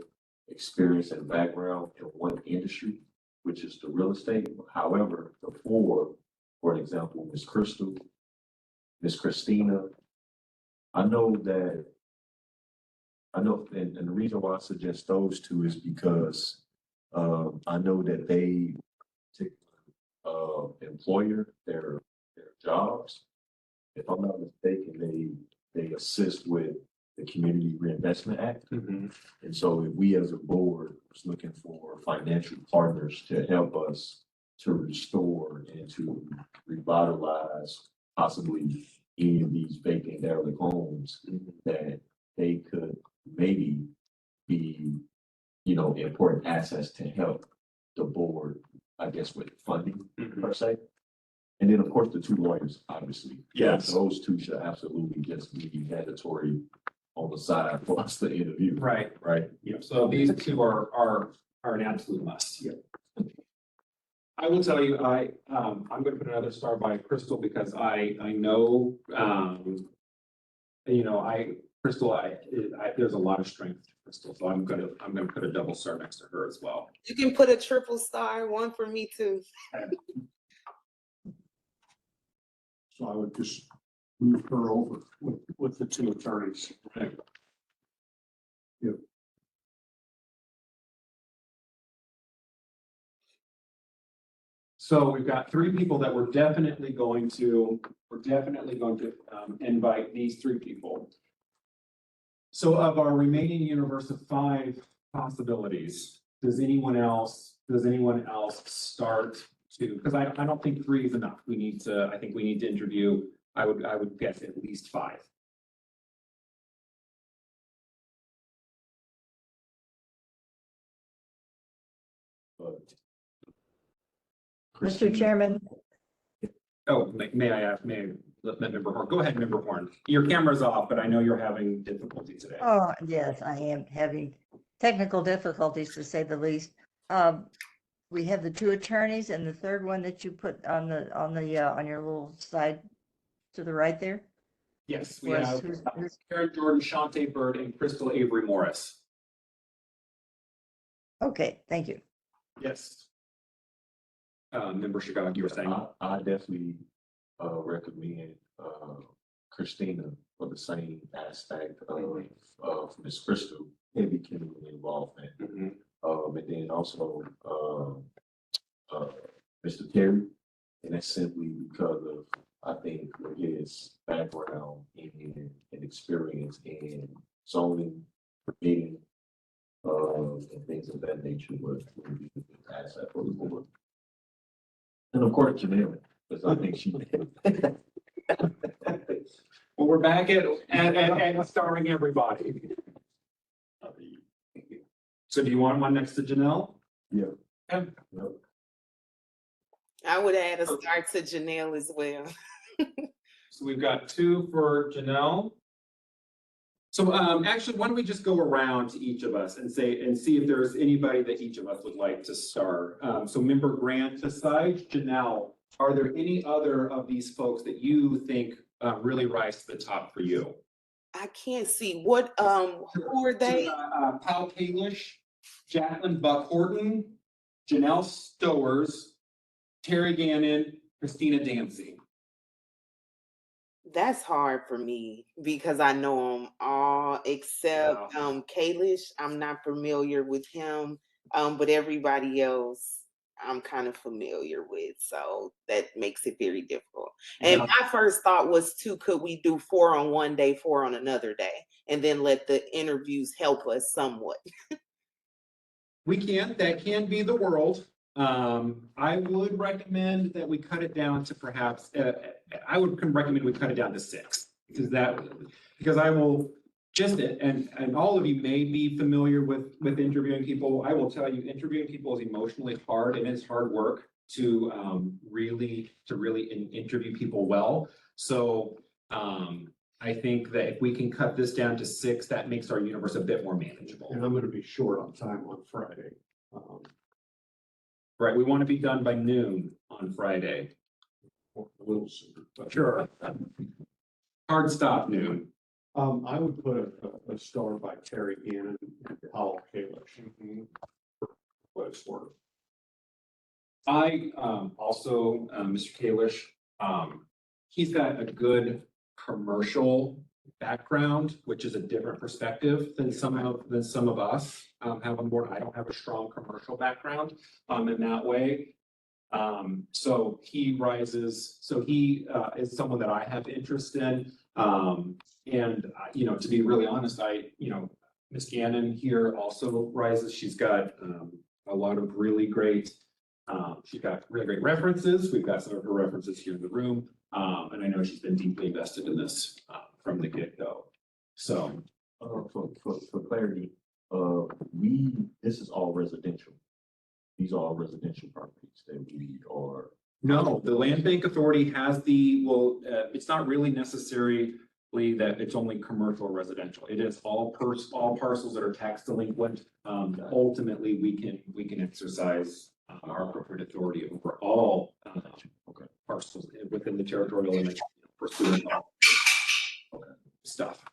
experience and background in one industry, which is the real estate. However, the 4, for example, Miss Crystal, Miss Christina, and the reason why I suggest those 2 is because I know that they employer, their jobs. If I'm not mistaken, they assist with the Community Reinvestment Act. Mm-hmm. And so if we as a board was looking for financial partners to help us to restore and to revitalize possibly any of these vacant derelict homes, that they could maybe be, important assets to help the board, I guess, with funding per se. And then, of course, the 2 lawyers, obviously. Yes. Those 2 should absolutely just be mandatory on the side for us to interview. Right. Right. Yeah, so these 2 are an absolute must. Yeah. I will tell you, I'm gonna put another star by Crystal because I know, Crystal, there's a lot of strength to Crystal, so I'm gonna put a double star next to her as well. You can put a triple star, 1 for me too. So I would just move her over with the 2 attorneys. Yep. So we've got 3 people that we're definitely going to invite these 3 people. So of our remaining universe of 5 possibilities, does anyone else start to, because I don't think 3 is enough. I think we need to interview, I would guess at least 5. But Mr. Chairman, Oh, may I let Member Horn, go ahead, Member Horn. Your camera's off, but I know you're having difficulty today. oh, yes, I am having technical difficulties to say the least. We have the 2 attorneys and the 3rd one that you put on your little side to the right there. Yes, we Was- have who's- Karen Jordan, Shantae Bird, and Crystal Avery Morris. Okay, thank you. Yes. Member Chicago, you were saying? I definitely recommend Christina for the same aspect of Miss Crystal, heavy community involvement. Mhm. And then also Mr. Terry, and that's simply because of, I think, his background and experience in zoning, permitting, and things of that nature would be an asset for the board. And of course, Janelle, because I think she. Well, we're back at starring everybody. So do you want one next to Janelle? Yeah. Okay. Yep. I would add a star to Janelle as well. So we've got 2 for Janelle. So actually, why don't we just go around to each of us and see if there's anybody that each of us would like to start. So member Grant aside, Janelle, are there any other of these folks that you think really rise to the top for you? I can't see what, who are they? Paul Kalish, Jacqueline Buck Horton, Janelle Stowers, Terry Gannon, Christina Dancy. That's hard for me because I know them all except Kalish. I'm not familiar with him. But everybody else I'm kind of familiar with. So that makes it very difficult. And Yeah. my first thought was too, could we do 4 on one day, 4 on another day? And then let the interviews help us somewhat. That can be the world. I would recommend that we cut it down to perhaps, I would recommend we cut it down to 6. Because I will and all of you may be familiar with interviewing people. I will tell you, interviewing people is emotionally hard and it's hard work to really interview people well. So I think that if we can cut this down to 6, that makes our universe a bit more manageable. And I'm gonna be short on time on Friday. Right, we want to be done by noon on Friday. A little sooner, but Sure. Hard stop noon. I would put a star by Terry Gannon and Paul Kalish. What it's worth. I also, Mr. Kalish, he's got a good commercial background, which is a different perspective than some of us have on board. I don't have a strong commercial background in that way. So he is someone that I have interest in. And to be really honest, Ms. Gannon here also rises. She's got a lot of really great, she's got really great references. We've got some of her references here in the room. And I know she's been deeply invested in this from the get-go. So. For clarity, this is all residential. These are all residential properties that we are. No, the Land Bank Authority has it's not really necessarily that it's only commercial or residential. It is all parcels that are tax delinquent. Ultimately, we can exercise our appropriate authority over all parcels within the territorial limits pursuing stuff.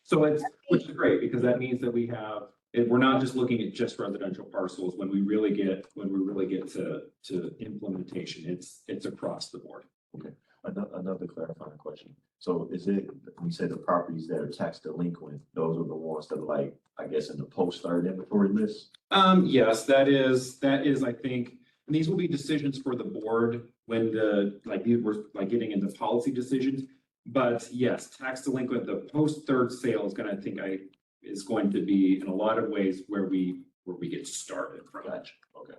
So which is great because that means that we're not just looking at just residential parcels. When we really get to implementation, it's across the board. Okay, another clarifying question. So is it, when you say the properties that are tax delinquent, those are the ones that are I guess in the post-start inventory list? Yes, that is, I think, and these will be decisions for the board when we're getting into policy decisions. But yes, tax delinquent, the post-third sale is going to be in a lot of ways where we get started from. Gotcha. Okay.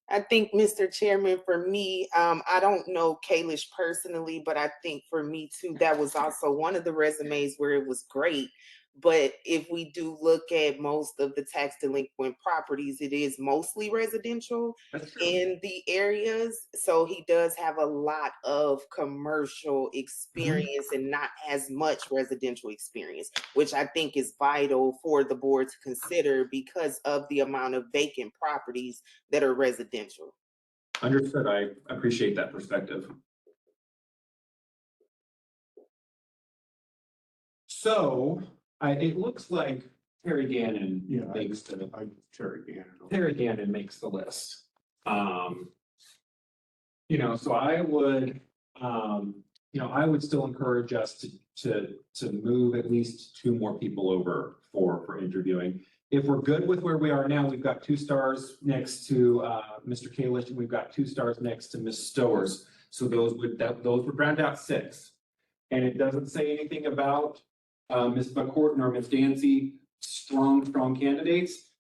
I think, Mr. Chairman, for me, I don't know Kalish personally, but I think for me too, that was also one of the resumes where it was great. But if we do look at most of the tax delinquent properties, it is mostly residential in the areas. So he does have a lot of commercial experience and not as much residential experience, which I think is vital for the board to consider because of the amount of vacant properties that are residential. Understood. I appreciate that perspective. So it looks like Terry Gannon makes Terry Gannon makes the list. So I would, I would still encourage us to move at least 2 more people over for interviewing. If we're good with where we are now, we've got 2 stars next to Mr. Kalish, and we've got 2 stars next to Ms. Stowers. So those would round out 6. And it doesn't say anything about Ms. Buckhorton or Ms. Dancy, strong candidates.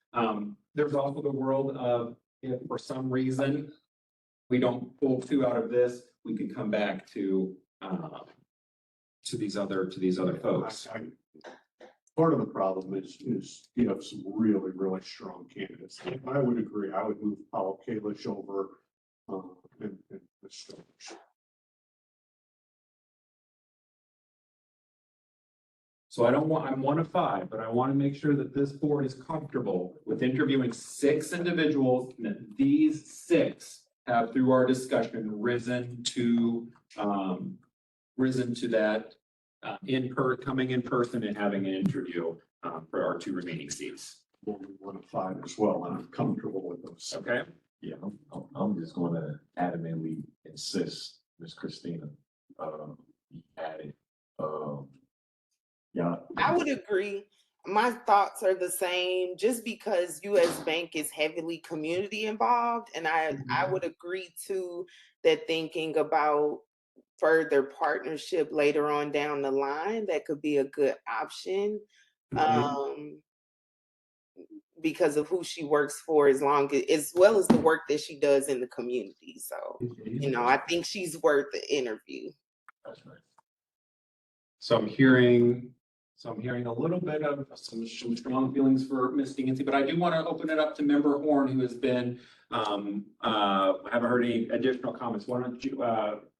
There's also the world of if for some reason we don't pull 2 out of this, we could come back to these other folks. Part of the problem is you have some really, really strong candidates. I would agree. I would move Paul Kalish over and the storage. So I'm one of five, but I want to make sure that this board is comfortable with interviewing 6 individuals, and that these 6 have, through our discussion, risen to that coming in person and having an interview for our 2 remaining seats. Only 1 of 5 as well, and I'm comfortable with those. Okay? Yeah, I'm just gonna adamantly insist, Miss Christina, be added. Yeah. I would agree. My thoughts are the same, just because US Bank is heavily community involved, and I would agree too that thinking about further partnership later on down the line, that could be a good option. Because of who she works for, as well as the work that she does in the community. So, I think she's worth the interview. That's right. So I'm hearing a little bit of some strong feelings for Ms. Dingansey, but I do want to open it up to Member Horn, who has been, haven't heard any additional comments. Why don't you,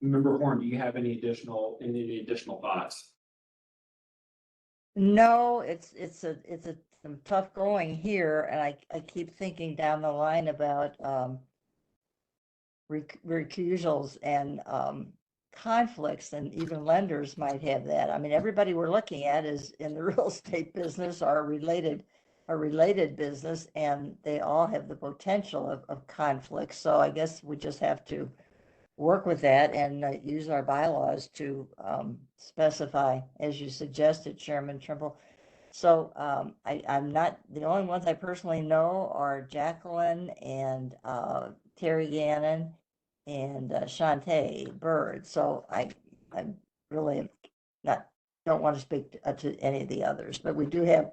Member Horn, do you have any additional thoughts? No, it's some tough going here, and I keep thinking down the line about recusals and conflicts, and even lenders might have that. I mean, everybody we're looking at is in the real estate business or a related business, and they all have the potential of conflict. So I guess we just have to work with that and use our bylaws to specify, as you suggested, Chairman Trimble. So I'm not, the only ones I personally know are Jacqueline and Terry Gannon and Shantae Bird. So I'm really don't want to speak to any of the others, but we do have,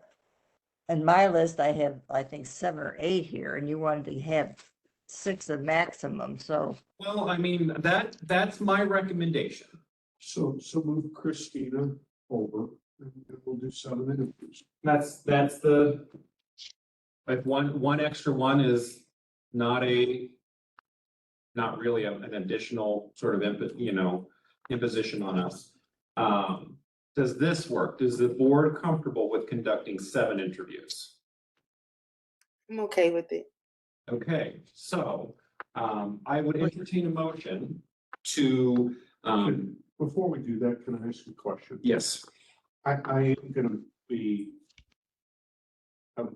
in my list, I think 7 or 8 here, and you wanted to have 6 of maximum, so. Well, I mean, that's my recommendation. So move Christina over, and we'll do 7 interviews. That's the, like, one extra one is not really an additional sort of imposition on us. Does this work? Is the board comfortable with conducting 7 interviews? I'm okay with it. Okay, so I would entertain a motion to, Before we do that, can I ask you a question? yes. I am gonna be, have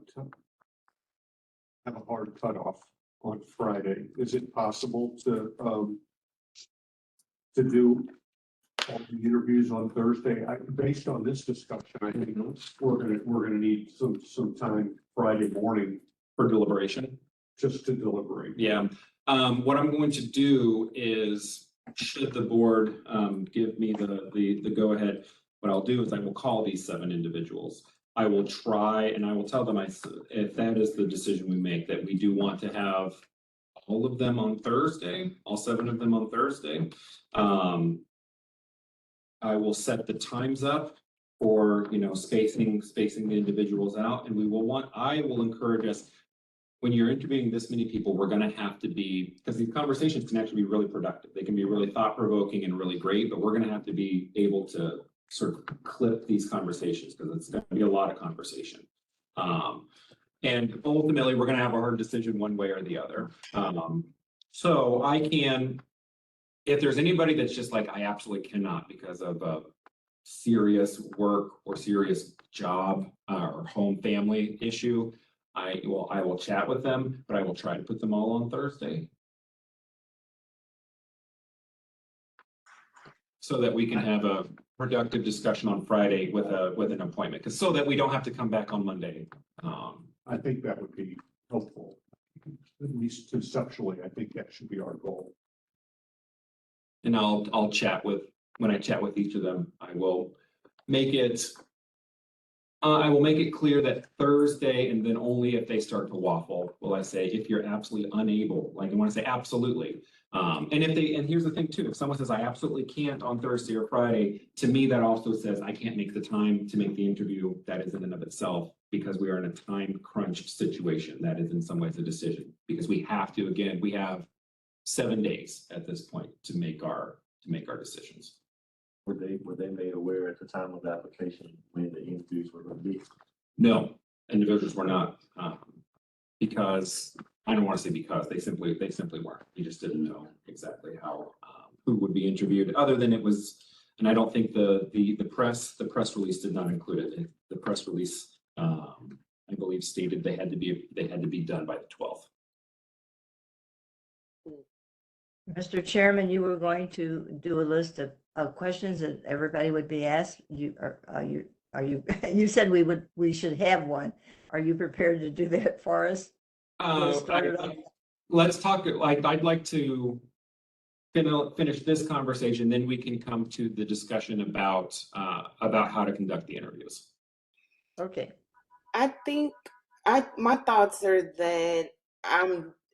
a hard cutoff on Friday. Is it possible to do all the interviews on Thursday? Based on this discussion, I think we're gonna need some time Friday morning For deliberation? just to deliberate. Yeah, what I'm going to do is, should the board give me the go-ahead, what I'll do is I will call these 7 individuals. I will try, and I will tell them, if that is the decision we make, that we do want to have all of them on Thursday, all 7 of them on Thursday. I will set the times up for, spacing the individuals out, and I will encourage us, when you're interviewing this many people, we're gonna have to be, because these conversations can actually be really productive. They can be really thought-provoking and really great, but we're gonna have to be able to sort of clip these conversations, because it's gonna be a lot of conversation. And ultimately, we're gonna have a hard decision one way or the other. So if there's anybody that's just like, I absolutely cannot because of a serious work or serious job or home family issue, I will chat with them, but I will try to put them all on Thursday. So that we can have a productive discussion on Friday with an appointment, so that we don't have to come back on Monday. I think that would be helpful. At least conceptually, I think that should be our goal. And when I chat with each of them, I will make it clear that Thursday, and then only if they start to waffle, will I say, if you're absolutely unable, like I want to say absolutely. And here's the thing too, if someone says, I absolutely can't on Thursday or Friday, to me, that also says I can't make the time to make the interview. That is in and of itself, because we are in a time crunch situation. That is in some ways a decision, because we have to, again, we have 7 days at this point to make our decisions. Were they made aware at the time of the application when the interviews were gonna be? No, individuals were not, because, I don't want to say because, they simply weren't. We just didn't know exactly how, who would be interviewed, other than it was, and I don't think the press release did not include it. The press release, I believe stated they had to be done by the 12th. Mr. Chairman, you were going to do a list of questions that everybody would be asked. You said we should have one. Are you prepared to do that for us? Let's talk, I'd like to finish this conversation, then we can come to the discussion about how to conduct the interviews. Okay. I think my thoughts are that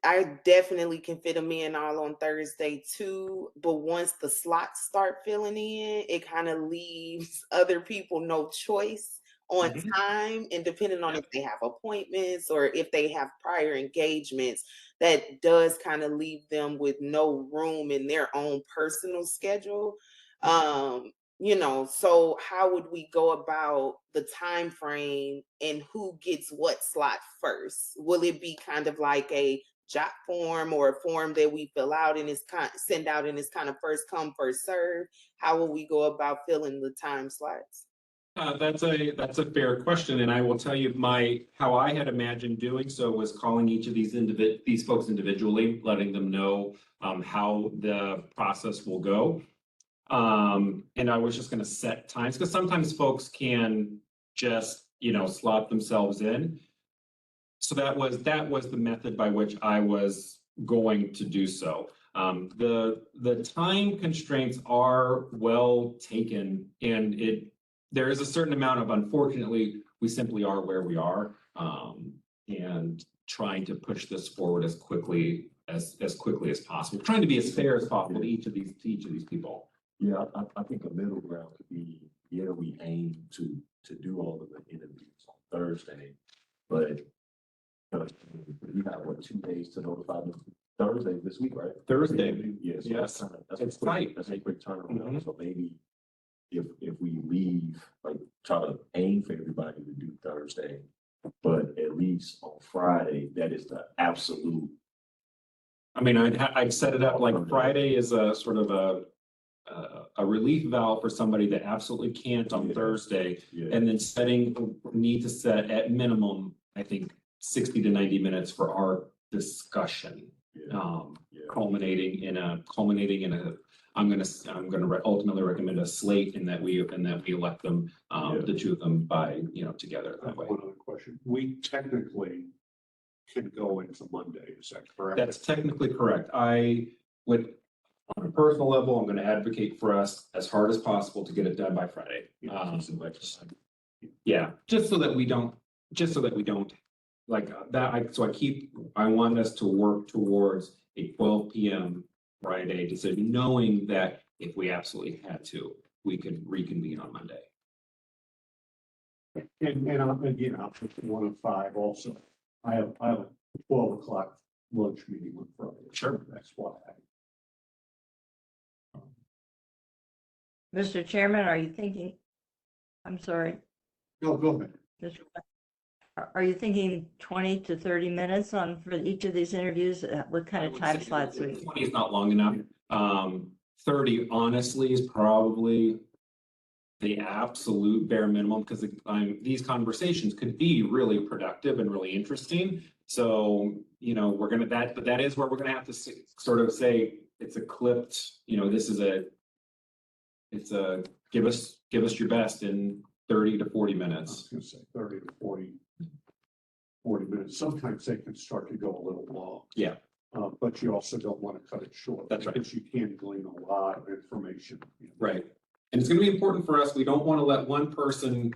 I definitely can fit them in all on Thursday too. But once the slots start filling in, it kind of leaves other people no choice on time. And depending on if they have appointments or if they have prior engagements, that does kind of leave them with no room in their own personal schedule. So how would we go about the time frame and who gets what slot first? Will it be kind of like a jot form or a form that we fill out and send out and it's kind of first come, first serve? How will we go about filling the time slots? That's a fair question, and I will tell you how I had imagined doing so was calling each of these folks individually, letting them know how the process will go. And I was just going to set times because sometimes folks can just, slot themselves in. So that was the method by which I was going to do so. The time constraints are well taken, and there is a certain amount of, unfortunately, we simply are where we are, and trying to push this forward as quickly as possible, trying to be as fair as possible to each of these people. Yeah, I think a middle ground could be, we aim to do all of the interviews on Thursday, but we have 2 days to notify them. Thursday this week, right? Thursday. Yes. Yes. It's tight. That's a quick turnaround. So maybe if we leave, try to aim for everybody to do Thursday, but at least on Friday, that is the absolute. I mean, I'd set it up like Friday is a sort of a relief valve for somebody that absolutely can't on Thursday, and then need to set at minimum, I think, 60 to 90 minutes for our discussion, culminating in a. I'm gonna ultimately recommend a slate in that we elect them, the two of them by together I that have way. one other question. We technically can go into Monday, is that correct? That's technically correct. I would, on a personal level, I'm going to advocate for us as hard as possible to get it done by Friday. Yeah, just so that we don't like that. I want us to work towards a 12 p.m. Friday decision, knowing that if we absolutely had to, we could reconvene on Monday. And I'll put 1 of 5 also. I have a 12 o'clock lunch meeting on Friday. Sure. That's why. Mr. Chairman, are you thinking, I'm sorry, No, go ahead. are you thinking 20 to 30 minutes for each of these interviews? What kind of time slots? 20 is not long enough. 30 honestly is probably the absolute bare minimum, because these conversations could be really productive and really interesting. So, we're gonna but that is where we're gonna have to sort of say it's a clipped, it's a give us your best in 30 to 40 I was minutes. gonna say 30 to 40 minutes. Sometimes they can start to go a little long. Yeah. But you also don't want to cut it short. That's right. Because you can glean a lot of information. Right. And it's gonna be important for us. We don't want to let one person,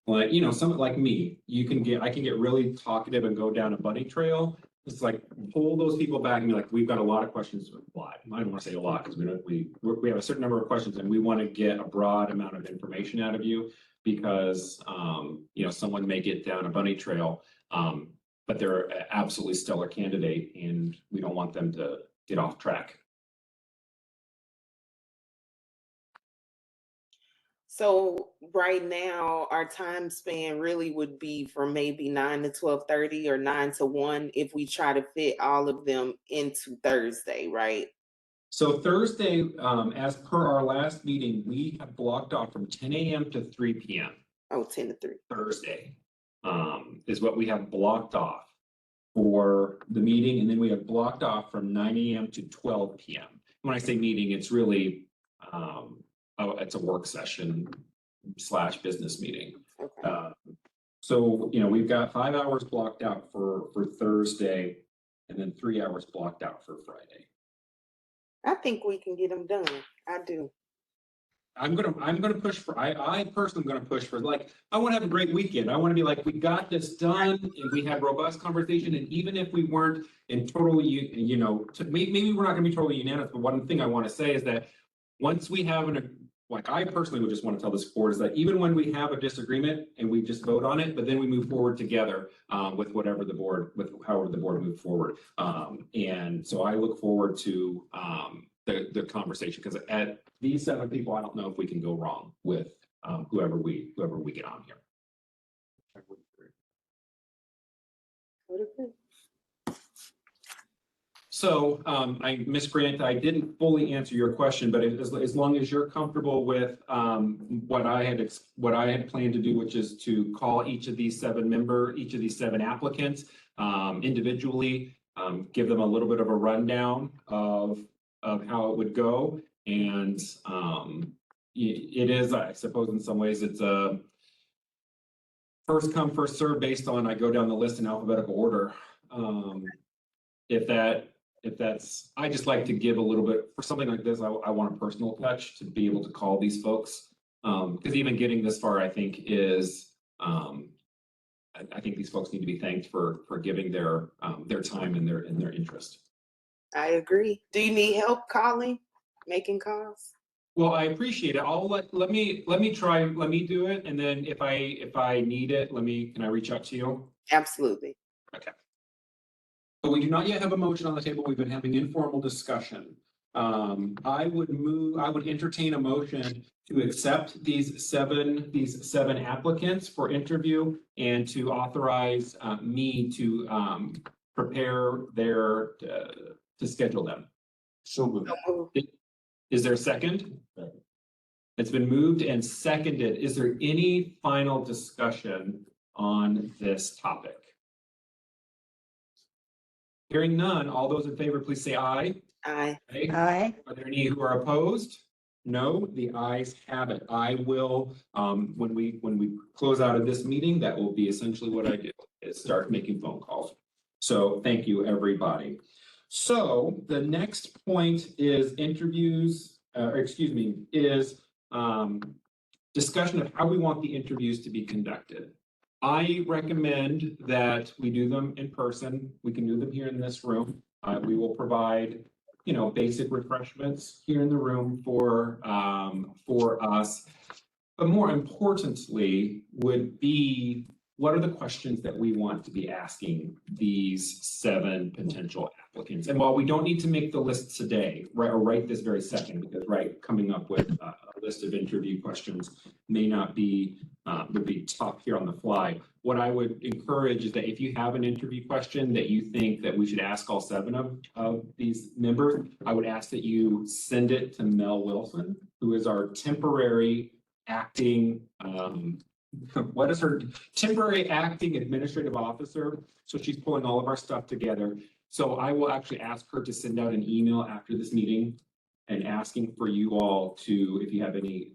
someone like me, I can get really talkative and go down a bunny trail. It's like pull those people back and be like, we've got a lot of questions. Why? I don't want to say a lot because we have a certain number of questions and we want to get a broad amount of information out of you because someone may get down a bunny trail, but they're an absolutely stellar candidate and we don't want them to get off track. So right now, our time span really would be from maybe 9 to 12:30 or 9 to 1 if we try to fit all of them into Thursday, right? So Thursday, as per our last meeting, we have blocked off from 10 a.m. to 3 p.m. Oh, 10 to 3. Thursday, is what we have blocked off for the meeting, and then we have blocked off from 9 a.m. to 12 p.m. When I say meeting, it's really, it's a work session / business meeting. Okay. So, we've got 5 hours blocked out for Thursday, and then 3 hours blocked out for Friday. I think we can get them done. I do. I'm gonna push for, I personally am gonna push for, like, I wanna have a great weekend. I wanna be like, we got this done and we had robust conversation, and even if we weren't in total, maybe we're not gonna be totally unanimous, but one thing I wanna say is that once we have like, I personally would just wanna tell this board is that even when we have a disagreement and we just vote on it, but then we move forward together, with however the board moves forward. And so I look forward to, the conversation, because at these 7 people, I don't know if we can go wrong with whoever we get on here. Would agree. So, Ms. Grant, I didn't fully answer your question, but as long as you're comfortable with what I had planned to do, which is to call each of these 7 applicants individually, give them a little bit of a rundown of how it would go. And it is, I suppose, in some ways, it's a first come, first serve based on, I go down the list in alphabetical order. If that's, I just like to give a little bit, for something like this, I want a personal touch to be able to call these folks. Because even getting this far, I think is, I think these folks need to be thanked for giving their time and their interest. I agree. Do you need help calling, making calls? Well, I appreciate it. Let me try, let me do it. And then if I need it, can I reach out to you? Absolutely. Okay. But we do not yet have a motion on the table. We've been having informal discussion. I would entertain a motion to accept these seven applicants for interview and to authorize me to prepare to schedule them. So moved. Is there a second? It's been moved and seconded. Is there any final discussion on this topic? Hearing none, all those in favor, please say aye. Aye. Aye. Are there any who are opposed? No, the ayes have it. I will, when we close out of this meeting, that will be essentially what I do, is start making phone calls. So thank you, everybody. So the next point is discussion of how we want the interviews to be conducted. I recommend that we do them in person. We can do them here in this room. We will provide, basic refreshments here in the room for us. But more importantly would be, what are the questions that we want to be asking these 7 potential applicants? And while we don't need to make the list today, right this very second, because coming up with a list of interview questions may not be, would be tough here on the fly. What I would encourage is that if you have an interview question that you think that we should ask all 7 of these members, I would ask that you send it to Mel Wilson, who is our temporary acting, what is her temporary acting administrative officer? So she's pulling all of our stuff together. So I will actually ask her to send out an email after this meeting and asking for you all to, if you have any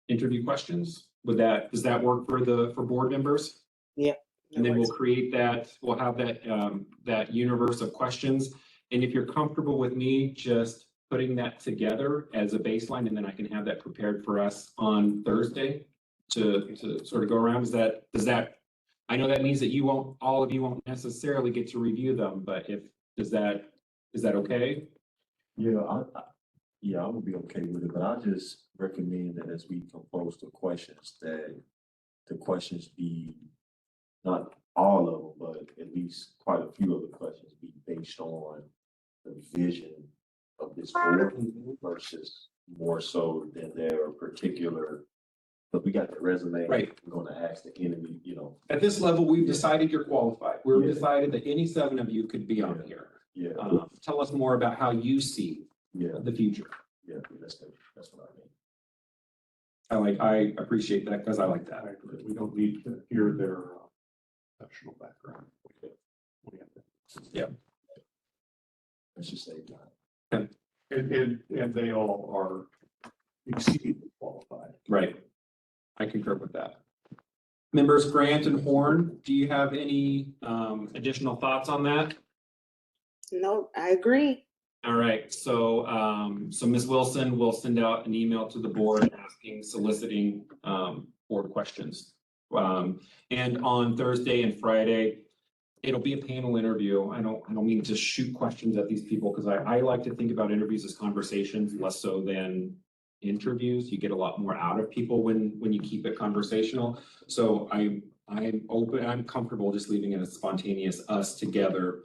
interview questions, does that work for board members? Yeah. And then we'll create that, we'll have that universe of questions. And if you're comfortable with me just putting that together as a baseline, and then I can have that prepared for us on Thursday to sort of go around, does that, I know that means that all of you won't necessarily get to review them, but is that okay? Yeah, I would be okay with it, but I just recommend that as we compose the questions, that the questions be not all of them, but at least quite a few of the questions be based on the vision of this board versus more so than their particular, but we got the resume. Right. We're gonna ask the enemy, you know, At this level, we've decided you're qualified. We've Yeah. decided that any 7 of you could be on here. yeah, Tell us more about how you see yeah, the future. yeah, that's what I mean. I appreciate that because I like I that. agree. We don't need to hear their professional background. We have to- Let's just say time. And they all are exceedingly qualified. Right. I concur with that. Members Grant and Horn, do you have any additional thoughts on that? No, I agree. All right, so Ms. Wilson will send out an email to the board asking, soliciting board questions. And on Thursday and Friday, it'll be a panel interview. I don't mean to shoot questions at these people because I like to think about interviews as conversations, less so than interviews. You get a lot more out of people when you keep it conversational. So I'm open, I'm comfortable just leaving it as spontaneous, us together,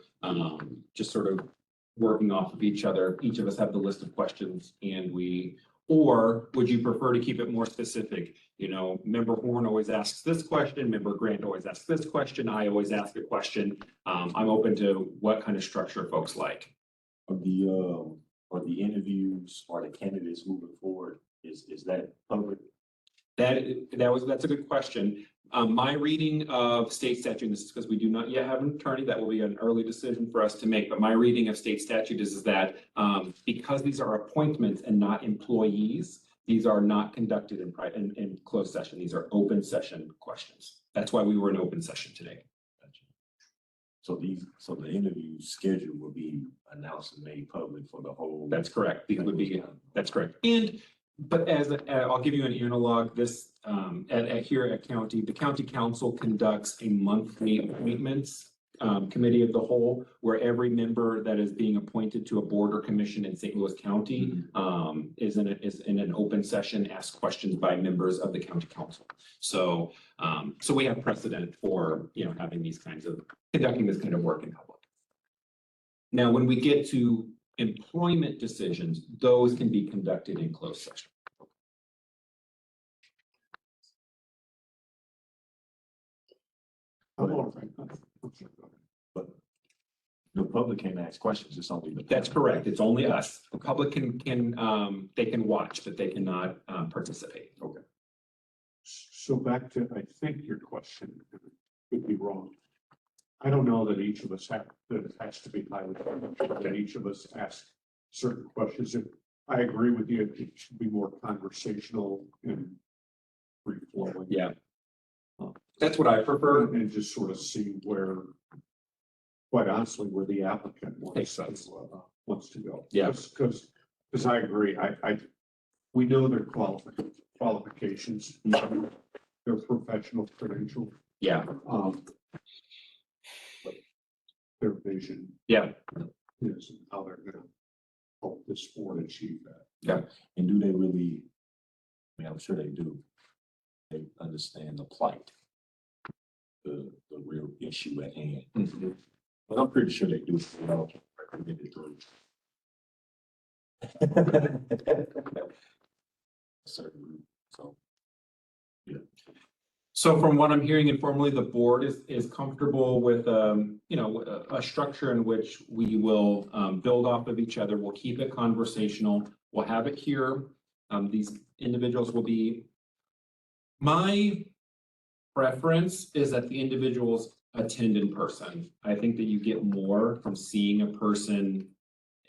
just sort of working off of each other. Each of us have the list of questions or would you prefer to keep it more specific? You know, member Horn always asks this question, member Grant always asks this question, I always ask a question. I'm open to what kind of structure folks like. Are the interviews or the candidates moving forward, is that public? That's a good question. My reading of state statute, this is because we do not yet have an attorney, that will be an early decision for us to make, but my reading of state statute is that because these are appointments and not employees, these are not conducted in closed session. These are open session questions. That's why we were in open session today. So the interview schedule will be announced and made public for the whole. That's correct. These would be, that's correct. But I'll give you an analog, this, here at county, the county council conducts a monthly appointments committee of the whole, where every member that is being appointed to a board or commission in St. Louis County is in an open session, asked questions by members of the county council. So we have precedent for, having conducting this kind of work in public. Now, when we get to employment decisions, those can be conducted in closed session. But the public can ask questions, it's only the. That's correct. It's only us. The public can they can watch, but they cannot participate. Okay. So back to, I think your question, could be wrong. I don't know that each of us that it has to be highly, that each of us ask certain questions. I agree with you, it should be more conversational and free flowing. Yeah. That's what I prefer. And just sort of see where, quite honestly, where the applicant Makes sense. wants to go. Yeah. Because I agree, we know their qualifications, their professional credential, Yeah. but their vision Yeah. is how they're gonna help this board achieve that. And do they really, I'm sure they do. They understand the plight, the real issue at hand. Mhm. But I'm pretty sure they do. Recommend it through. Certain, so. So from what I'm hearing informally, the board is comfortable with, a structure in which we will build off of each other. We'll keep it conversational. We'll have it here. These individuals will be. My preference is that the individuals attend in person. I think that you get more from seeing a person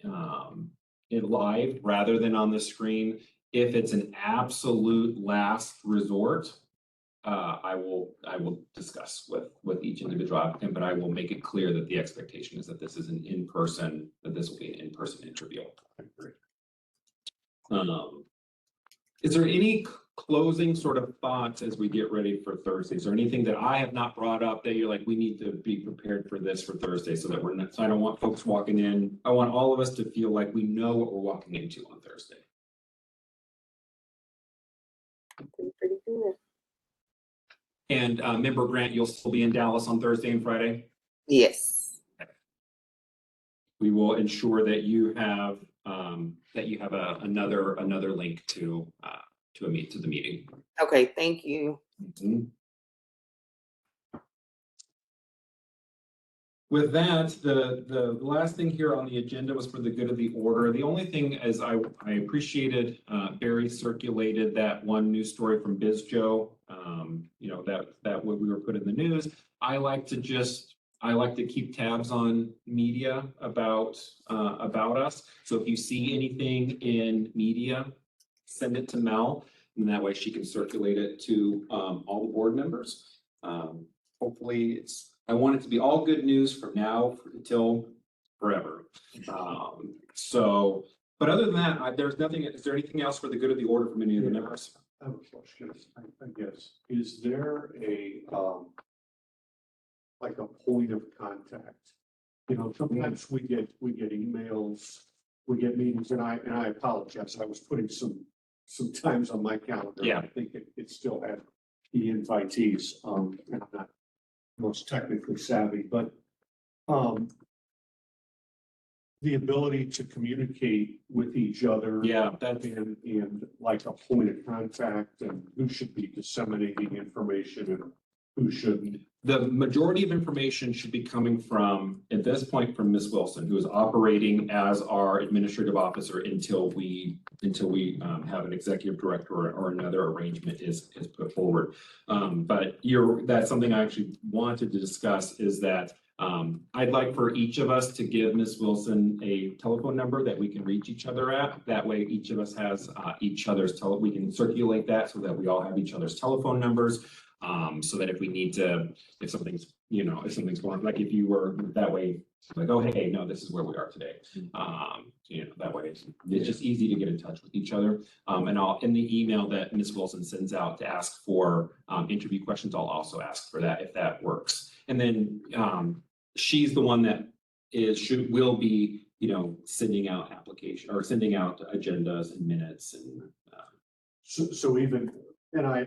in live rather than on the screen. If it's an absolute last resort, I will discuss with each individual applicant, but I will make it clear that the expectation is that this is that this will be an in-person interview. I agree. Is there any closing sort of thoughts as we get ready for Thursday? Is there anything that I have not brought up that you're like, we need to be prepared for this for Thursday so that we're not, so I don't want folks walking in. I want all of us to feel like we know what we're walking into on Thursday. Pretty good. And member Grant, you'll still be in Dallas on Thursday and Friday? Yes. we will ensure that you have, another link to the meeting. Okay, thank you. Mhm. With that, the last thing here on the agenda was for the good of the order. The only thing is I appreciated, Barry circulated that one news story from BizJoe. That what we were put in the news. I like to keep tabs on media about us. So if you see anything in media, send it to Mel, and that way she can circulate it to, all the board members. Hopefully I want it to be all good news from now until forever. But other than that, there's nothing, is there anything else for the good of the order from any of the members? I have a question, I guess. Is there like a point of contact? You know, sometimes we get emails, we get meetings, and I apologize. I was putting some times on my calendar. Yeah. I think it still had the invitees, and I'm not most technically savvy, but the ability to communicate with each other. Yeah, that's, And like a point of contact and who should be disseminating information and who shouldn't. the majority of information should be coming from, at this point, from Ms. Wilson, who is operating as our administrative officer until we have an executive director or another arrangement is put forward. But that's something I actually wanted to discuss is that I'd like for each of us to give Ms. Wilson a telephone number that we can reach each other at. That way, each of us has each other's we can circulate that so that we all have each other's telephone numbers. So that if we need to, if something's going, like if you were that way, like, oh, hey, no, this is where we are today. That way it's just easy to get in touch with each other. And in the email that Ms. Wilson sends out to ask for interview questions, I'll also ask for that if that works. And then she's the one that will be, sending out application or sending out agendas and minutes and. So even, and I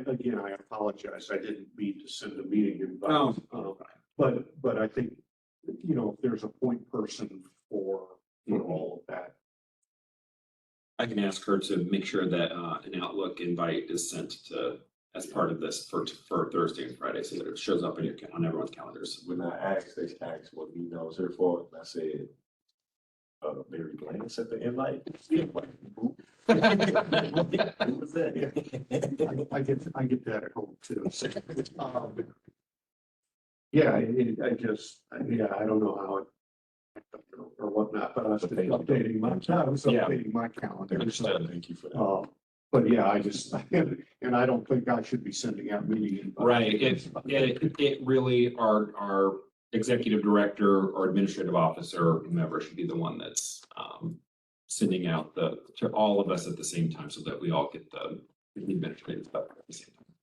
apologize. I didn't mean to send a meeting invite. Oh. But I think, if there's a point person for all of that. I can ask her to make sure that an Outlook invite is sent as part of this for Thursday and Friday, so that it shows up on everyone's calendars. When I asked, they asked what email is here for, and I said, Mary Blank sent the invite. Who was that? I get that at home too. Yeah, I don't know how it or whatnot, but I was updating my calendar. Understood. Thank you for that. But yeah, and I don't think I should be sending out meeting invites. Right, it really, our executive director or administrative officer, whomever, should be the one that's sending out to all of us at the same time, so that we all get the administrative stuff at the same time.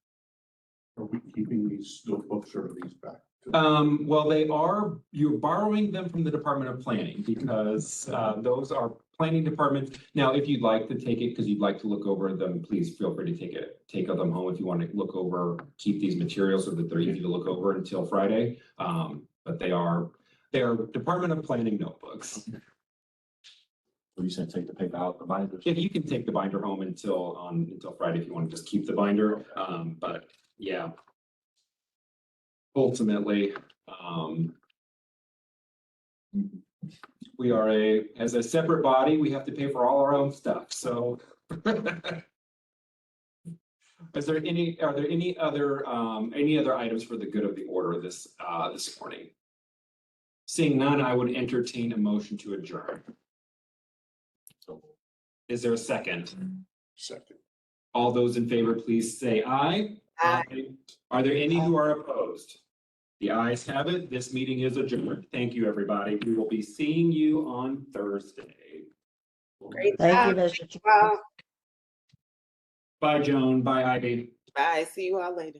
Are we keeping these notebooks or are these back? Well, you're borrowing them from the Department of Planning because those are planning departments. Now, if you'd like to take it because you'd like to look over them, please feel free to take them home if you want to look over, keep these materials so that they're easy to look over until Friday. But they are Department of Planning notebooks. So you said take the paper out the binders? If you can take the binder home until Friday, if you want to just keep the binder. But yeah. Ultimately, we are as a separate body, we have to pay for all our own stuff, so. Are there any other items for the good of the order this morning? Seeing none, I would entertain a motion to adjourn. Is there a second? Second. All those in favor, please say aye. Aye. Are there any who are opposed? The ayes have it. This meeting is adjourned. Thank you, everybody. We will be seeing you on Thursday. Great Thank you, job. Mr. Chair. Well, Bye, Joan. Bye, Ivy. bye. See you all later.